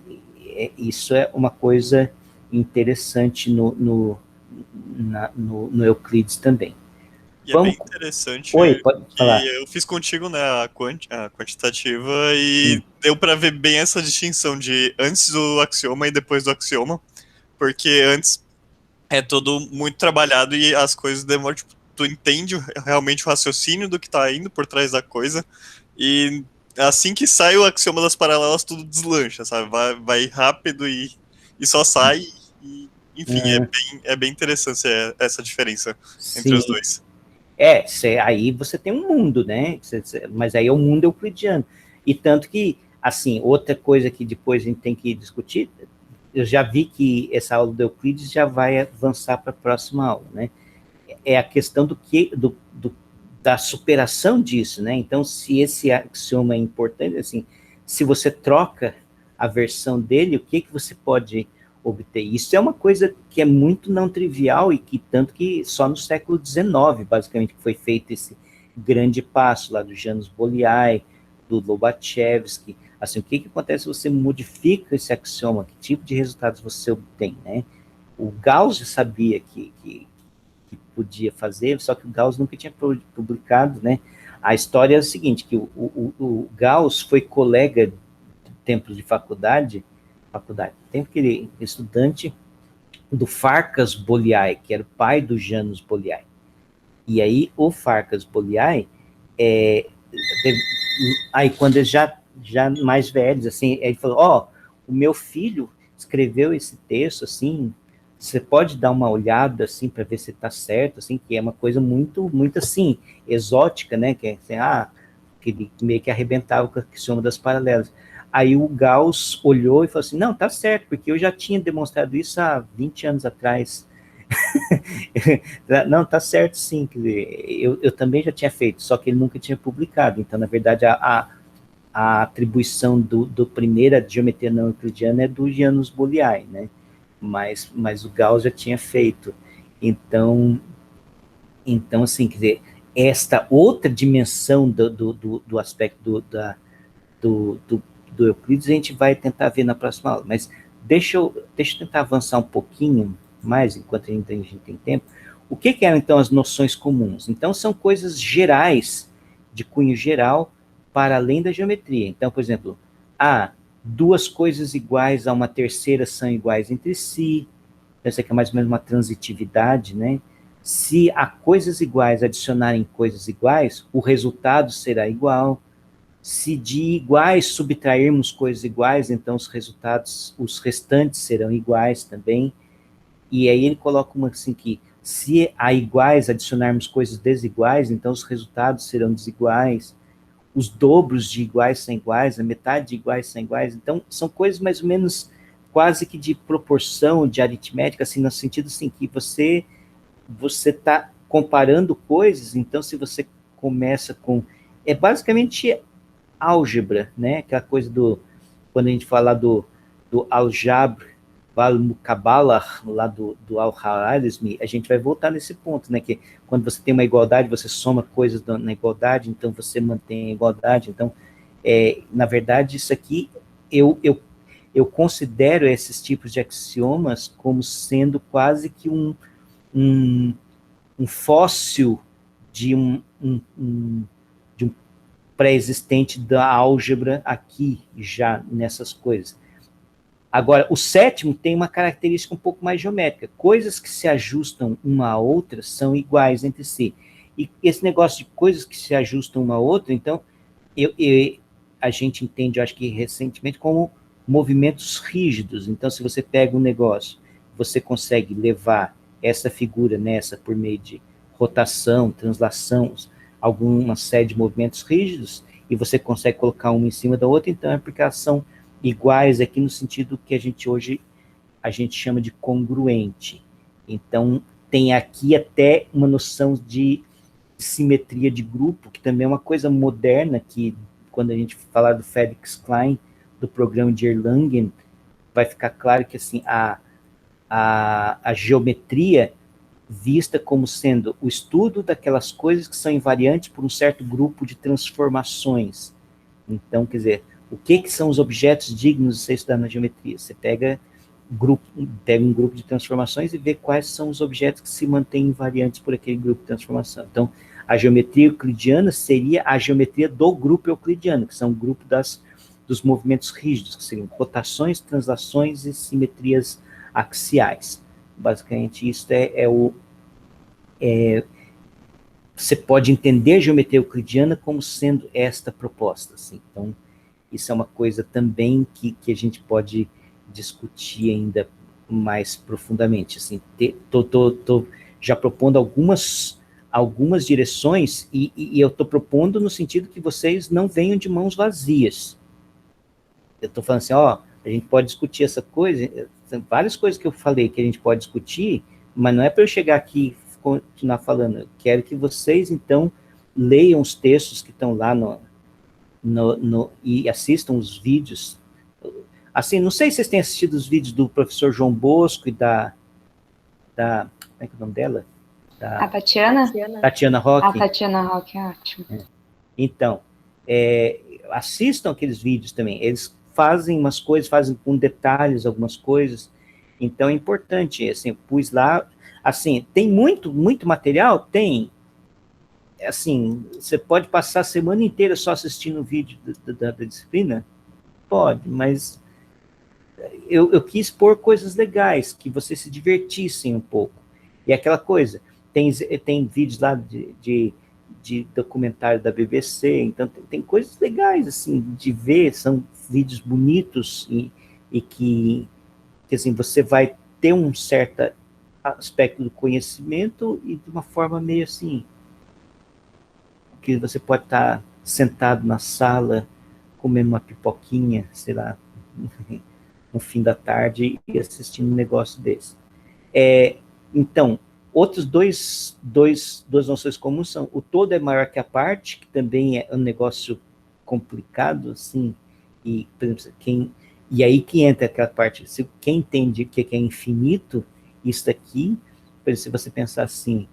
isso é uma coisa interessante no Euclides também. E é bem interessante. Oi, pode falar. Eu fiz contigo, né, a quantitativa e deu para ver bem essa distinção de antes do axioma e depois do axioma, porque antes é todo muito trabalhado e as coisas demoram, tipo, tu entende realmente o raciocínio do que tá indo por trás da coisa, e assim que sai o axioma das paralelas, tudo deslancha, sabe? Vai rápido e só sai, e, enfim, é bem interessante essa diferença entre os dois. Aí você tem um mundo, né? Mas aí é o mundo euclidiano. E tanto que, assim, outra coisa que depois a gente tem que discutir, eu já vi que essa aula do Euclides já vai avançar para a próxima aula, né? É a questão da superação disso, né? Então, se esse axioma é importante, assim, se você troca a versão dele, o que você pode obter? Isso é uma coisa que é muito não trivial e que tanto que só no século XIX, basicamente, que foi feito esse grande passo lá do Janusz Bolyai, do Lobachevsky. Assim, o que acontece se você modifica esse axioma? Que tipo de resultados você obtém, né? O Gauss já sabia que podia fazer, só que o Gauss nunca tinha publicado, né? A história é a seguinte, que o Gauss foi colega de tempos de faculdade, tempo que ele estudante do Farkas Bolyai, que era o pai do Janusz Bolyai. E aí o Farkas Bolyai, aí quando eles já mais velhos, assim, ele falou, o meu filho escreveu esse texto, assim, você pode dar uma olhada, assim, para ver se está certo, assim, que é uma coisa muito, assim, exótica, né, que é assim, que ele meio que arrebentava com a axioma das paralelas. Aí o Gauss olhou e falou assim, não, tá certo, porque eu já tinha demonstrado isso há 20 anos atrás. Não, tá certo sim, quer dizer, eu também já tinha feito, só que ele nunca tinha publicado. Então, na verdade, a atribuição do primeira geometria não euclidiana é do Janusz Bolyai, né? Mas o Gauss já tinha feito. Então assim, quer dizer, esta outra dimensão do aspecto do Euclides a gente vai tentar ver na próxima aula, mas deixa eu tentar avançar um pouquinho mais, enquanto a gente tem tempo. O que eram, então, as noções comuns? Então, são coisas gerais, de cunho geral, para além da geometria. Então, por exemplo, duas coisas iguais a uma terceira são iguais entre si. Essa aqui é mais ou menos uma transitividade, né? Se a coisas iguais adicionarem coisas iguais, o resultado será igual. Se de iguais subtrairmos coisas iguais, então os restantes serão iguais também. E aí ele coloca uma assim que, se a iguais adicionarmos coisas desiguais, então os resultados serão desiguais. Os dobros de iguais são iguais, a metade de iguais são iguais. Então, são coisas mais ou menos quase que de proporção, de aritmética, assim, no sentido assim, que você está comparando coisas, então se você começa com... É basicamente álgebra, né? Aquela coisa quando a gente fala do Al-Jabr, Al-Muqabalah, lá do Al-Khwarizmi, a gente vai voltar nesse ponto, né? Que quando você tem uma igualdade, você soma coisas na igualdade, então você mantém a igualdade. Então, na verdade, isso aqui, eu considero esses tipos de axiomas como sendo quase que um fóssil de um pré-existente da álgebra aqui, já nessas coisas. Agora, o sétimo tem uma característica um pouco mais geométrica. Coisas que se ajustam uma à outra são iguais entre si. E esse negócio de coisas que se ajustam uma à outra, então, a gente entende, eu acho que recentemente, como movimentos rígidos. Então, se você pega um negócio, você consegue levar essa figura nessa por meio de rotação, translação, alguma série de movimentos rígidos, e você consegue colocar uma em cima da outra, então é porque elas são iguais aqui no sentido que hoje a gente chama de congruente. Então, tem aqui até uma noção de simetria de grupo, que também é uma coisa moderna, que quando a gente falar do Felix Klein, do programa de Erlangen, vai ficar claro que assim, a geometria vista como sendo o estudo daquelas coisas que são invariantes por um certo grupo de transformações. Então, quer dizer, o que são os objetos dignos de ser estudados na geometria? Você pega um grupo de transformações e vê quais são os objetos que se mantêm invariantes por aquele grupo de transformação. Então, a geometria euclidiana seria a geometria do grupo euclidiano, que são o grupo dos movimentos rígidos, que seriam rotações, translações e simetrias axiais. Basicamente, isso você pode entender a geometria euclidiana como sendo esta proposta. Assim. Então, isso é uma coisa também que a gente pode discutir ainda mais profundamente. Assim, tô já propondo algumas direções e eu estou propondo no sentido que vocês não venham de mãos vazias. Eu estou falando assim, a gente pode discutir essa coisa, várias coisas que eu falei que a gente pode discutir, mas não é para eu chegar aqui e continuar falando. Eu quero que vocês, então, leiam os textos que estão lá e assistam os vídeos. Assim, não sei se vocês têm assistido os vídeos do professor João Bosco e da como é que é o nome dela? A Tatiana? Tatiana Roque. A Tatiana Roque, ótimo. Então, assistam aqueles vídeos também. Eles fazem umas coisas, fazem com detalhes algumas coisas. Então, é importante, assim, pus lá, assim, tem muito material? Tem. Assim, você pode passar a semana inteira só assistindo o vídeo da disciplina? Pode, mas eu quis pôr coisas legais, que vocês se divertissem um pouco. E aquela coisa, tem vídeos lá de documentário da BBC, então tem coisas legais, assim, de ver, são vídeos bonitos e que assim, você vai ter um certo aspecto do conhecimento e de uma forma meio assim, que você pode estar sentado na sala, comendo uma pipoquinha, sei lá, no fim da tarde e assistindo um negócio desse. Então, outros duas noções comuns são o todo é maior que a parte, que também é um negócio complicado, assim, e, por exemplo, e aí que entra aquela parte, se quem entende o que é infinito, isso aqui, por exemplo, se você pensar assim,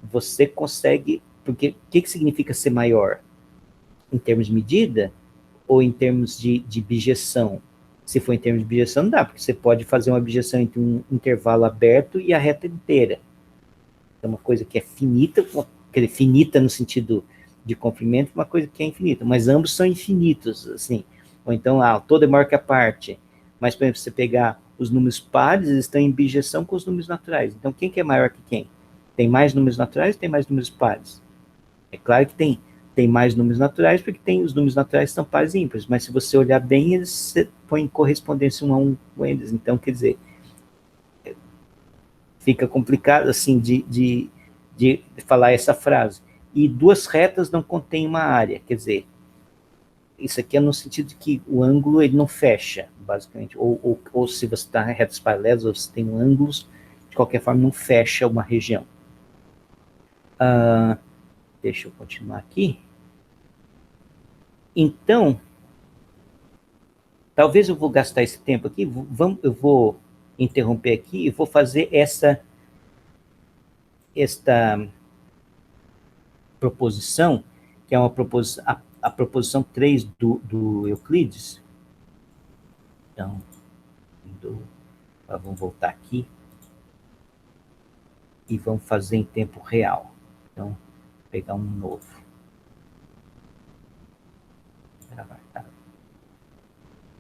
você consegue, porque o que significa ser maior? Em termos de medida ou em termos de bijeção? Se for em termos de bijeção, não dá, porque você pode fazer uma bijeção entre um intervalo aberto e a reta inteira. É uma coisa que é finita, quer dizer, finita no sentido de comprimento, uma coisa que é infinita, mas ambos são infinitos, assim. Ou então, todo é maior que a parte. Mas, por exemplo, se você pegar os números pares, eles estão em bijeção com os números naturais. Então, quem que é maior que quem? Tem mais números naturais ou tem mais números pares? É claro que tem mais números naturais, porque os números naturais são pares e ímpares, mas se você olhar bem, eles põem correspondência um a um com eles. Então, quer dizer, fica complicado, assim, de falar essa frase. E duas retas não contêm uma área, quer dizer, isso aqui é no sentido de que o ângulo ele não fecha, basicamente, ou se você está em retas paralelas, ou você tem ângulos, de qualquer forma não fecha uma região. Deixa eu continuar aqui. Então, talvez eu vou gastar esse tempo aqui, eu vou interromper aqui e vou fazer esta proposição, que é uma proposição, a proposição 3 do Euclides. Então, vamos voltar aqui e vamos fazer em tempo real. Então, vou pegar um novo.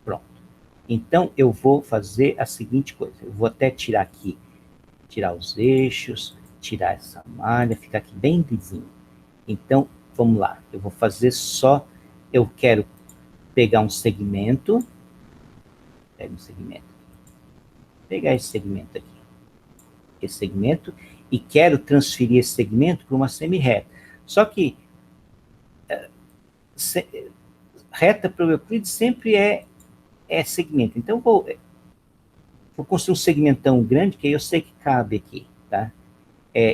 Pronto. Então, eu vou fazer a seguinte coisa. Eu vou até tirar aqui, tirar os eixos, tirar essa malha, ficar aqui bem lisinho. Então, vamos lá. Eu vou fazer só... Eu quero pegar um segmento. Pega um segmento. Pegar esse segmento aqui. Esse segmento. E quero transferir esse segmento para uma semi-reta. Só que reta para o Euclides sempre é segmento. Então, vou construir um segmentão grande, que aí eu sei que cabe aqui, tá?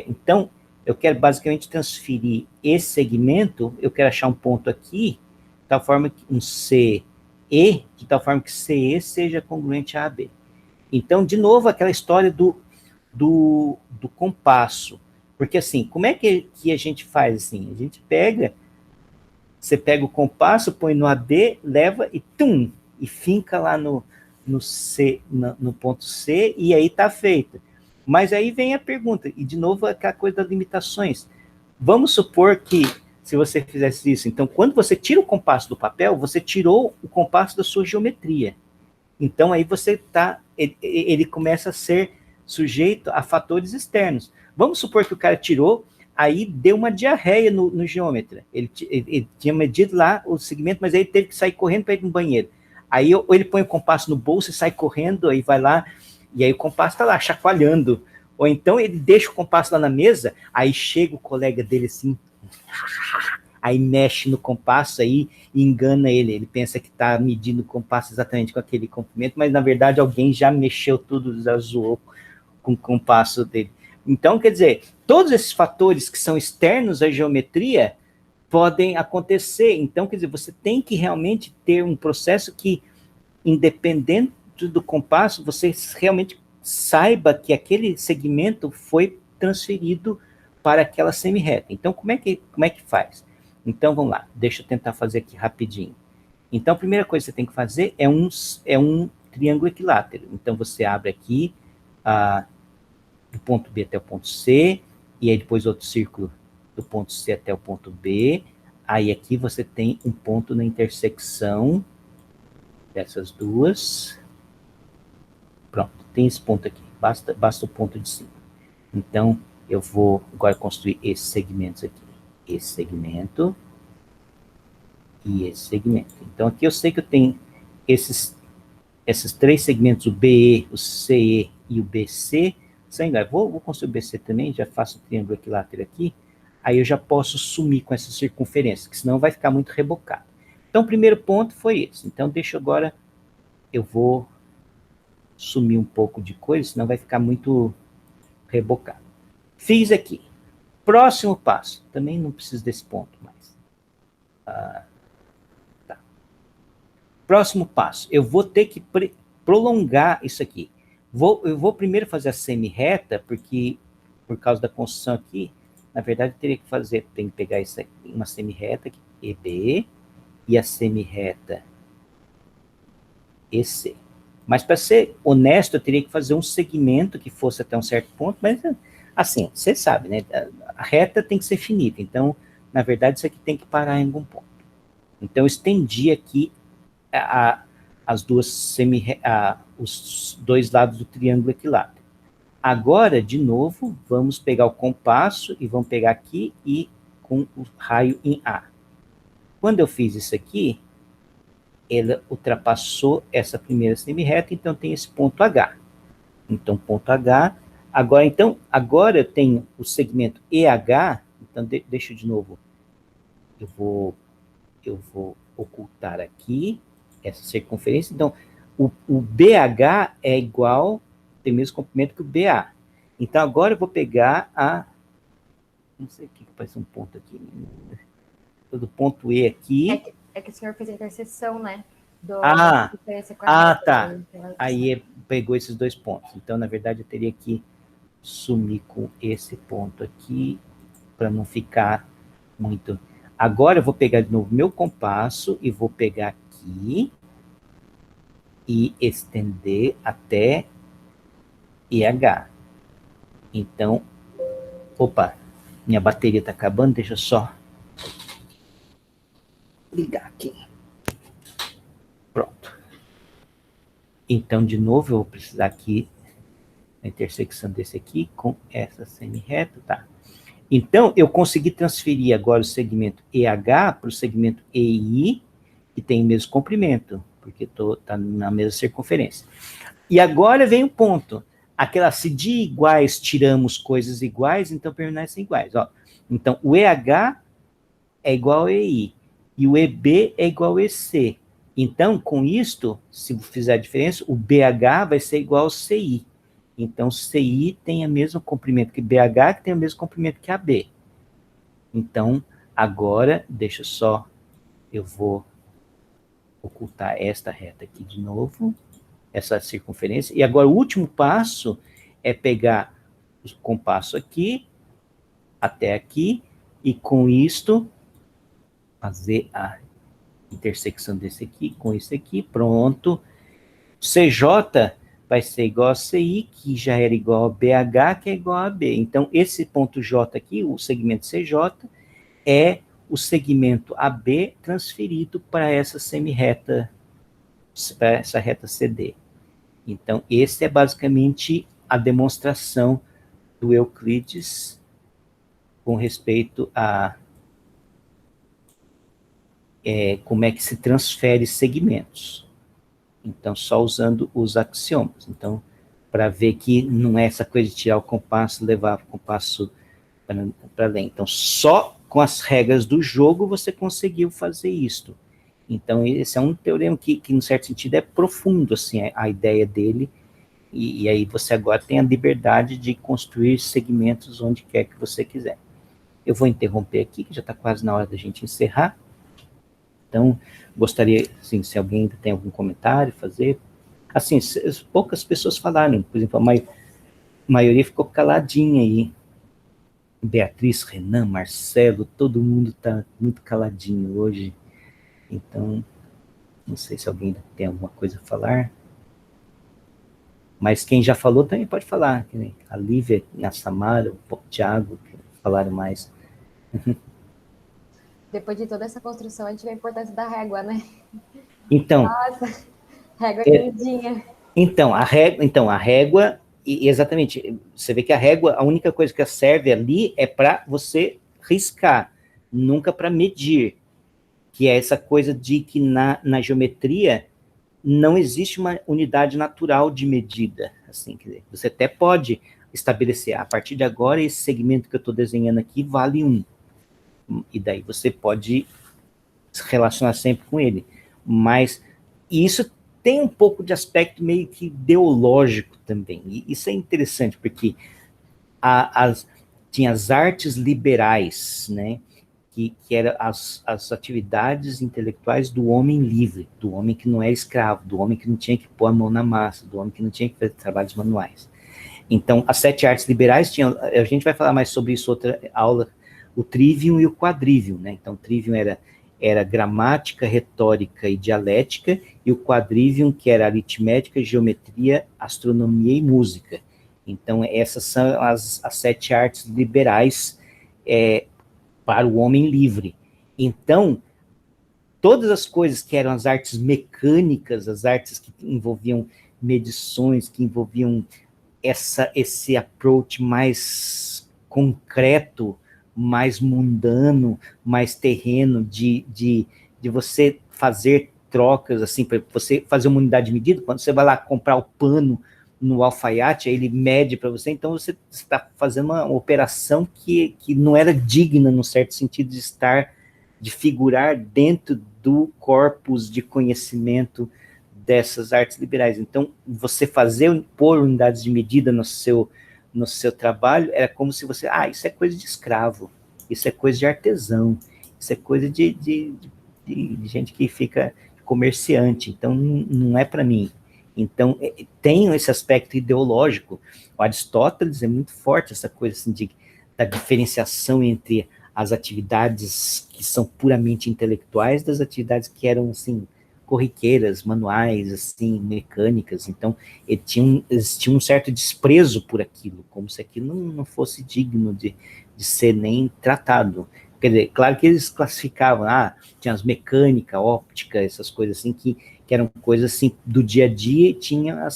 Então, eu quero basicamente transferir esse segmento, eu quero achar um ponto aqui, de tal forma que um CE, de tal forma que CE seja congruente a AB. Então, de novo, aquela história do compasso. Porque, assim, como é que a gente faz, assim? A gente você pega o compasso, põe no AB, leva e tum, e finca lá no ponto C, e aí está feito. Mas aí vem a pergunta, e de novo aquela coisa das limitações. Vamos supor que, se você fizesse isso, então, quando você tira o compasso do papel, você tirou o compasso da sua geometria. Então, aí ele começa a ser sujeito a fatores externos. Vamos supor que o cara tirou, aí deu uma diarreia no geômetra. Ele tinha medido lá o segmento, mas aí ele teve que sair correndo para ir no banheiro. Aí ou ele põe o compasso no bolso e sai correndo, aí vai lá, e aí o compasso está lá, chacoalhando. Ou então ele deixa o compasso lá na mesa, aí chega o colega dele assim, aí mexe no compasso aí e engana ele. Ele pensa que está medindo o compasso exatamente com aquele comprimento, mas na verdade alguém já mexeu tudo, já zoou com o compasso dele. Então, quer dizer, todos esses fatores que são externos à geometria podem acontecer. Então, quer dizer, você tem que realmente ter um processo que, independente do compasso, você realmente saiba que aquele segmento foi transferido para aquela semi-reta. Então, como é que faz? Então, vamos lá, deixa eu tentar fazer aqui rapidinho. Então, a primeira coisa que você tem que fazer é um triângulo equilátero. Então, você abre aqui do ponto B até o ponto C, e aí depois outro círculo do ponto C até o ponto B. Aí aqui você tem um ponto na intersecção dessas duas. Pronto, tem esse ponto aqui, basta o ponto de cima. Então, eu vou agora construir esses segmentos aqui. Esse segmento e esse segmento. Então, aqui eu sei que eu tenho esses três segmentos, o BE, o CE e o BC, sem iguais. Vou construir o BC também, já faço o triângulo equilátero aqui, aí eu já posso sumir com essa circunferência, que senão vai ficar muito rebocado. Então, o primeiro ponto foi esse. Então, eu vou sumir um pouco de coisa, senão vai ficar muito rebocado. Fiz aqui. Próximo passo. Também não preciso desse ponto mais. Tá. Próximo passo. Eu vou ter que prolongar isso aqui. Eu vou primeiro fazer a semi-reta, porque, por causa da construção aqui, na verdade, eu teria que tem que pegar isso aqui, uma semi-reta aqui, EB, e a semi-reta EC. Mas, para ser honesto, eu teria que fazer um segmento que fosse até um certo ponto, mas, assim, você sabe, né? A reta tem que ser finita, então, na verdade, isso aqui tem que parar em algum ponto. Então, eu estendi aqui os dois lados do triângulo equilátero. Agora, de novo, vamos pegar o compasso e vamos pegar aqui e com o raio em A. Quando eu fiz isso aqui, ela ultrapassou essa primeira semi-reta, então tem esse ponto H. Então, ponto H. Agora eu tenho o segmento EH, então deixa eu de novo. Eu vou ocultar aqui essa circunferência. Então, o BH é igual, tem o mesmo comprimento que o BA. Então, agora eu vou pegar não sei o que parece um ponto aqui. Do ponto E aqui. É que o senhor fez a interseção, né? Diferença com a reta, tá. Né? Aí pegou esses 2 pontos. Então, na verdade, eu teria que sumir com esse ponto aqui, para não ficar muito... Agora eu vou pegar de novo meu compasso e vou pegar aqui e estender até IH. Então, opa, minha bateria está acabando, deixa eu só ligar aqui. Pronto. Então, de novo, eu vou precisar aqui a intersecção desse aqui com essa semi-reta, tá? Então, eu consegui transferir agora o segmento EH para o segmento EI, que tem o mesmo comprimento, porque está na mesma circunferência. E agora vem o ponto. Se de iguais tiramos coisas iguais, então permanecem iguais. Ó. Então, o EH é igual ao EI, e o EB é igual ao EC. Então, com isto, se fizer a diferença, o BH vai ser igual ao CI. Então, CI tem o mesmo comprimento que BH, que tem o mesmo comprimento que AB. Então, agora, deixa só, eu vou ocultar esta reta aqui de novo, essa circunferência. E agora, o último passo é pegar o compasso aqui, até aqui, e com isto, fazer a intersecção desse aqui com esse aqui, pronto. CJ vai ser igual a CI, que já era igual a BH, que é igual a AB. Então, esse ponto J aqui, o segmento CJ, é o segmento AB transferido para essa semi-reta, para essa reta CD. Então, esse é basicamente a demonstração do Euclides com respeito a como é que se transfere segmentos. Então, só usando os axiomas. Então, para ver que não é essa coisa de tirar o compasso, levar o compasso para além. Então, só com as regras do jogo você conseguiu fazer isto. Então, esse é um teorema que em certo sentido, é profundo, assim, a ideia dele, e aí você agora tem a liberdade de construir segmentos onde quer que você quiser. Eu vou interromper aqui, que já está quase na hora da gente encerrar. Então, gostaria, assim, se alguém ainda tem algum comentário a fazer. Assim, poucas pessoas falaram, por exemplo, a maioria ficou caladinha aí. Beatriz, Renan, Marcelo, todo mundo está muito caladinho hoje. Então, não sei se alguém ainda tem alguma coisa a falar. Mas quem já falou também pode falar. A Lívia, a Samara, o Thiago, falaram mais. Depois de toda essa construção, a gente vê a importância da régua, né? Então, nossa, régua queridinha. Então, a régua, exatamente, você vê que a régua, a única coisa que serve ali é para você riscar, nunca para medir, que é essa coisa de que na geometria não existe uma unidade natural de medida, assim, quer dizer, você até pode estabelecer, a partir de agora, esse segmento que eu estou desenhando aqui vale 1, e daí você pode se relacionar sempre com ele, mas isso tem um pouco de aspecto meio que ideológico também, e isso é interessante, porque tinha as artes liberais, né, que eram as atividades intelectuais do homem livre, do homem que não é escravo, do homem que não tinha que pôr a mão na massa, do homem que não tinha que fazer trabalhos manuais. Então, as 7 artes liberais tinham, a gente vai falar mais sobre isso outra aula, o trivium e o quadrivium, né? Então, o trivium era gramática, retórica e dialética, e o quadrivium, que era aritmética, geometria, astronomia e música. Então, essas são as 7 artes liberais para o homem livre. Então, todas as coisas que eram as artes mecânicas, as artes que envolviam medições, que envolviam esse approach mais concreto, mais mundano, mais terreno, de você fazer trocas, assim, para você fazer uma unidade de medida, quando você vai lá comprar o pano no alfaiate, aí ele mede para você, então você está fazendo uma operação que não era digna, num certo sentido, de figurar dentro do corpus de conhecimento dessas artes liberais. Então, você pôr unidades de medida no seu trabalho, era como se você, isso é coisa de escravo, isso é coisa de artesão, isso é coisa de gente que fica comerciante, então não é para mim. Então, tem esse aspecto ideológico. O Aristóteles é muito forte, essa coisa assim, da diferenciação entre as atividades que são puramente intelectuais das atividades que eram, assim, corriqueiras, manuais, assim, mecânicas. Então, existia um certo desprezo por aquilo, como se aquilo não fosse digno de ser nem tratado. Quer dizer, claro que eles classificavam, tinha as mecânica, óptica, essas coisas assim, que eram coisas assim do dia a dia, e tinha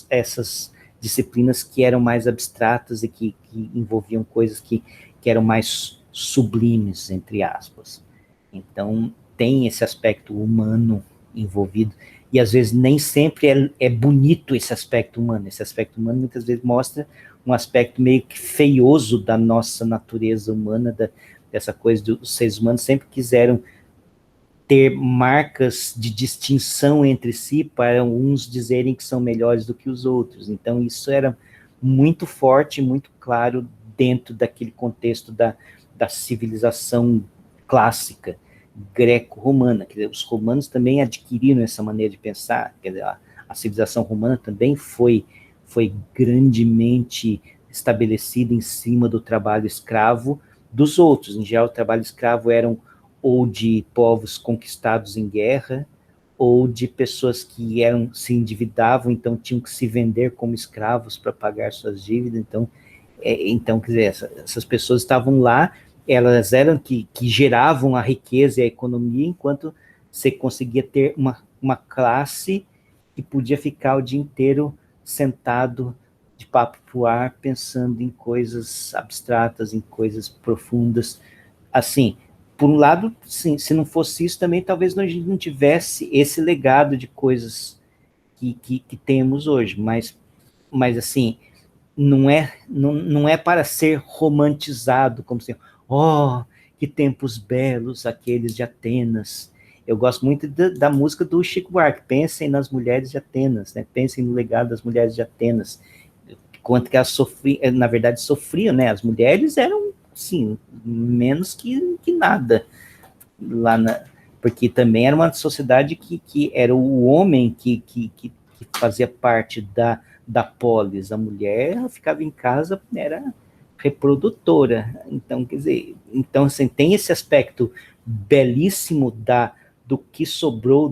essas disciplinas que eram mais abstratas e que envolviam coisas que eram mais sublimes, entre aspas. Então, tem esse aspecto humano envolvido, e às vezes nem sempre é bonito esse aspecto humano. Esse aspecto humano muitas vezes mostra um aspecto meio que feioso da nossa natureza humana, dessa coisa dos seres humanos sempre quiseram ter marcas de distinção entre si para uns dizerem que são melhores do que os outros. Então isso era muito forte, muito claro dentro daquele contexto da civilização clássica greco-romana. Quer dizer, os romanos também adquiriram essa maneira de pensar. Quer dizer, a civilização romana também foi grandemente estabelecida em cima do trabalho escravo dos outros. Em geral, o trabalho escravo eram ou de povos conquistados em guerra, ou de pessoas que se endividavam, então tinham que se vender como escravos para pagar suas dívidas. Então, quer dizer, essas pessoas estavam lá, elas eram que geravam a riqueza e a economia, enquanto você conseguia ter uma classe que podia ficar o dia inteiro sentado de papo pro ar, pensando em coisas abstratas, em coisas profundas. Assim, por um lado, sim, se não fosse isso também, talvez a gente não tivesse esse legado de coisas que temos hoje, mas assim, não é para ser romantizado, como assim, que tempos belos aqueles de Atenas. Eu gosto muito da música do Chico Buarque, pensem nas mulheres de Atenas, né? Pensem no legado das mulheres de Atenas, quanto que elas sofriam, na verdade sofriam, né? As mulheres eram, sim, menos que nada, porque também era uma sociedade que era o homem que fazia parte da polis, a mulher ficava em casa, era reprodutora. Então, quer dizer, assim, tem esse aspecto belíssimo do que sobrou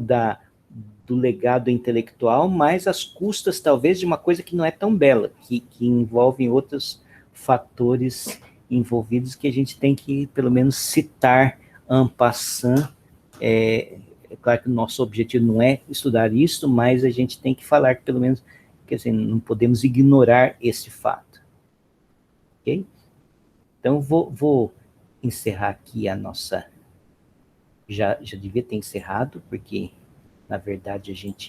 do legado intelectual, mas às custas, talvez, de uma coisa que não é tão bela, que envolve outros fatores envolvidos que a gente tem que, pelo menos, citar en passant. É claro que o nosso objetivo não é estudar isso, mas a gente tem que falar que, pelo menos, quer dizer, não podemos ignorar esse fato. Ok? Então, vou encerrar aqui a nossa... Já devia ter encerrado, porque, na verdade, a gente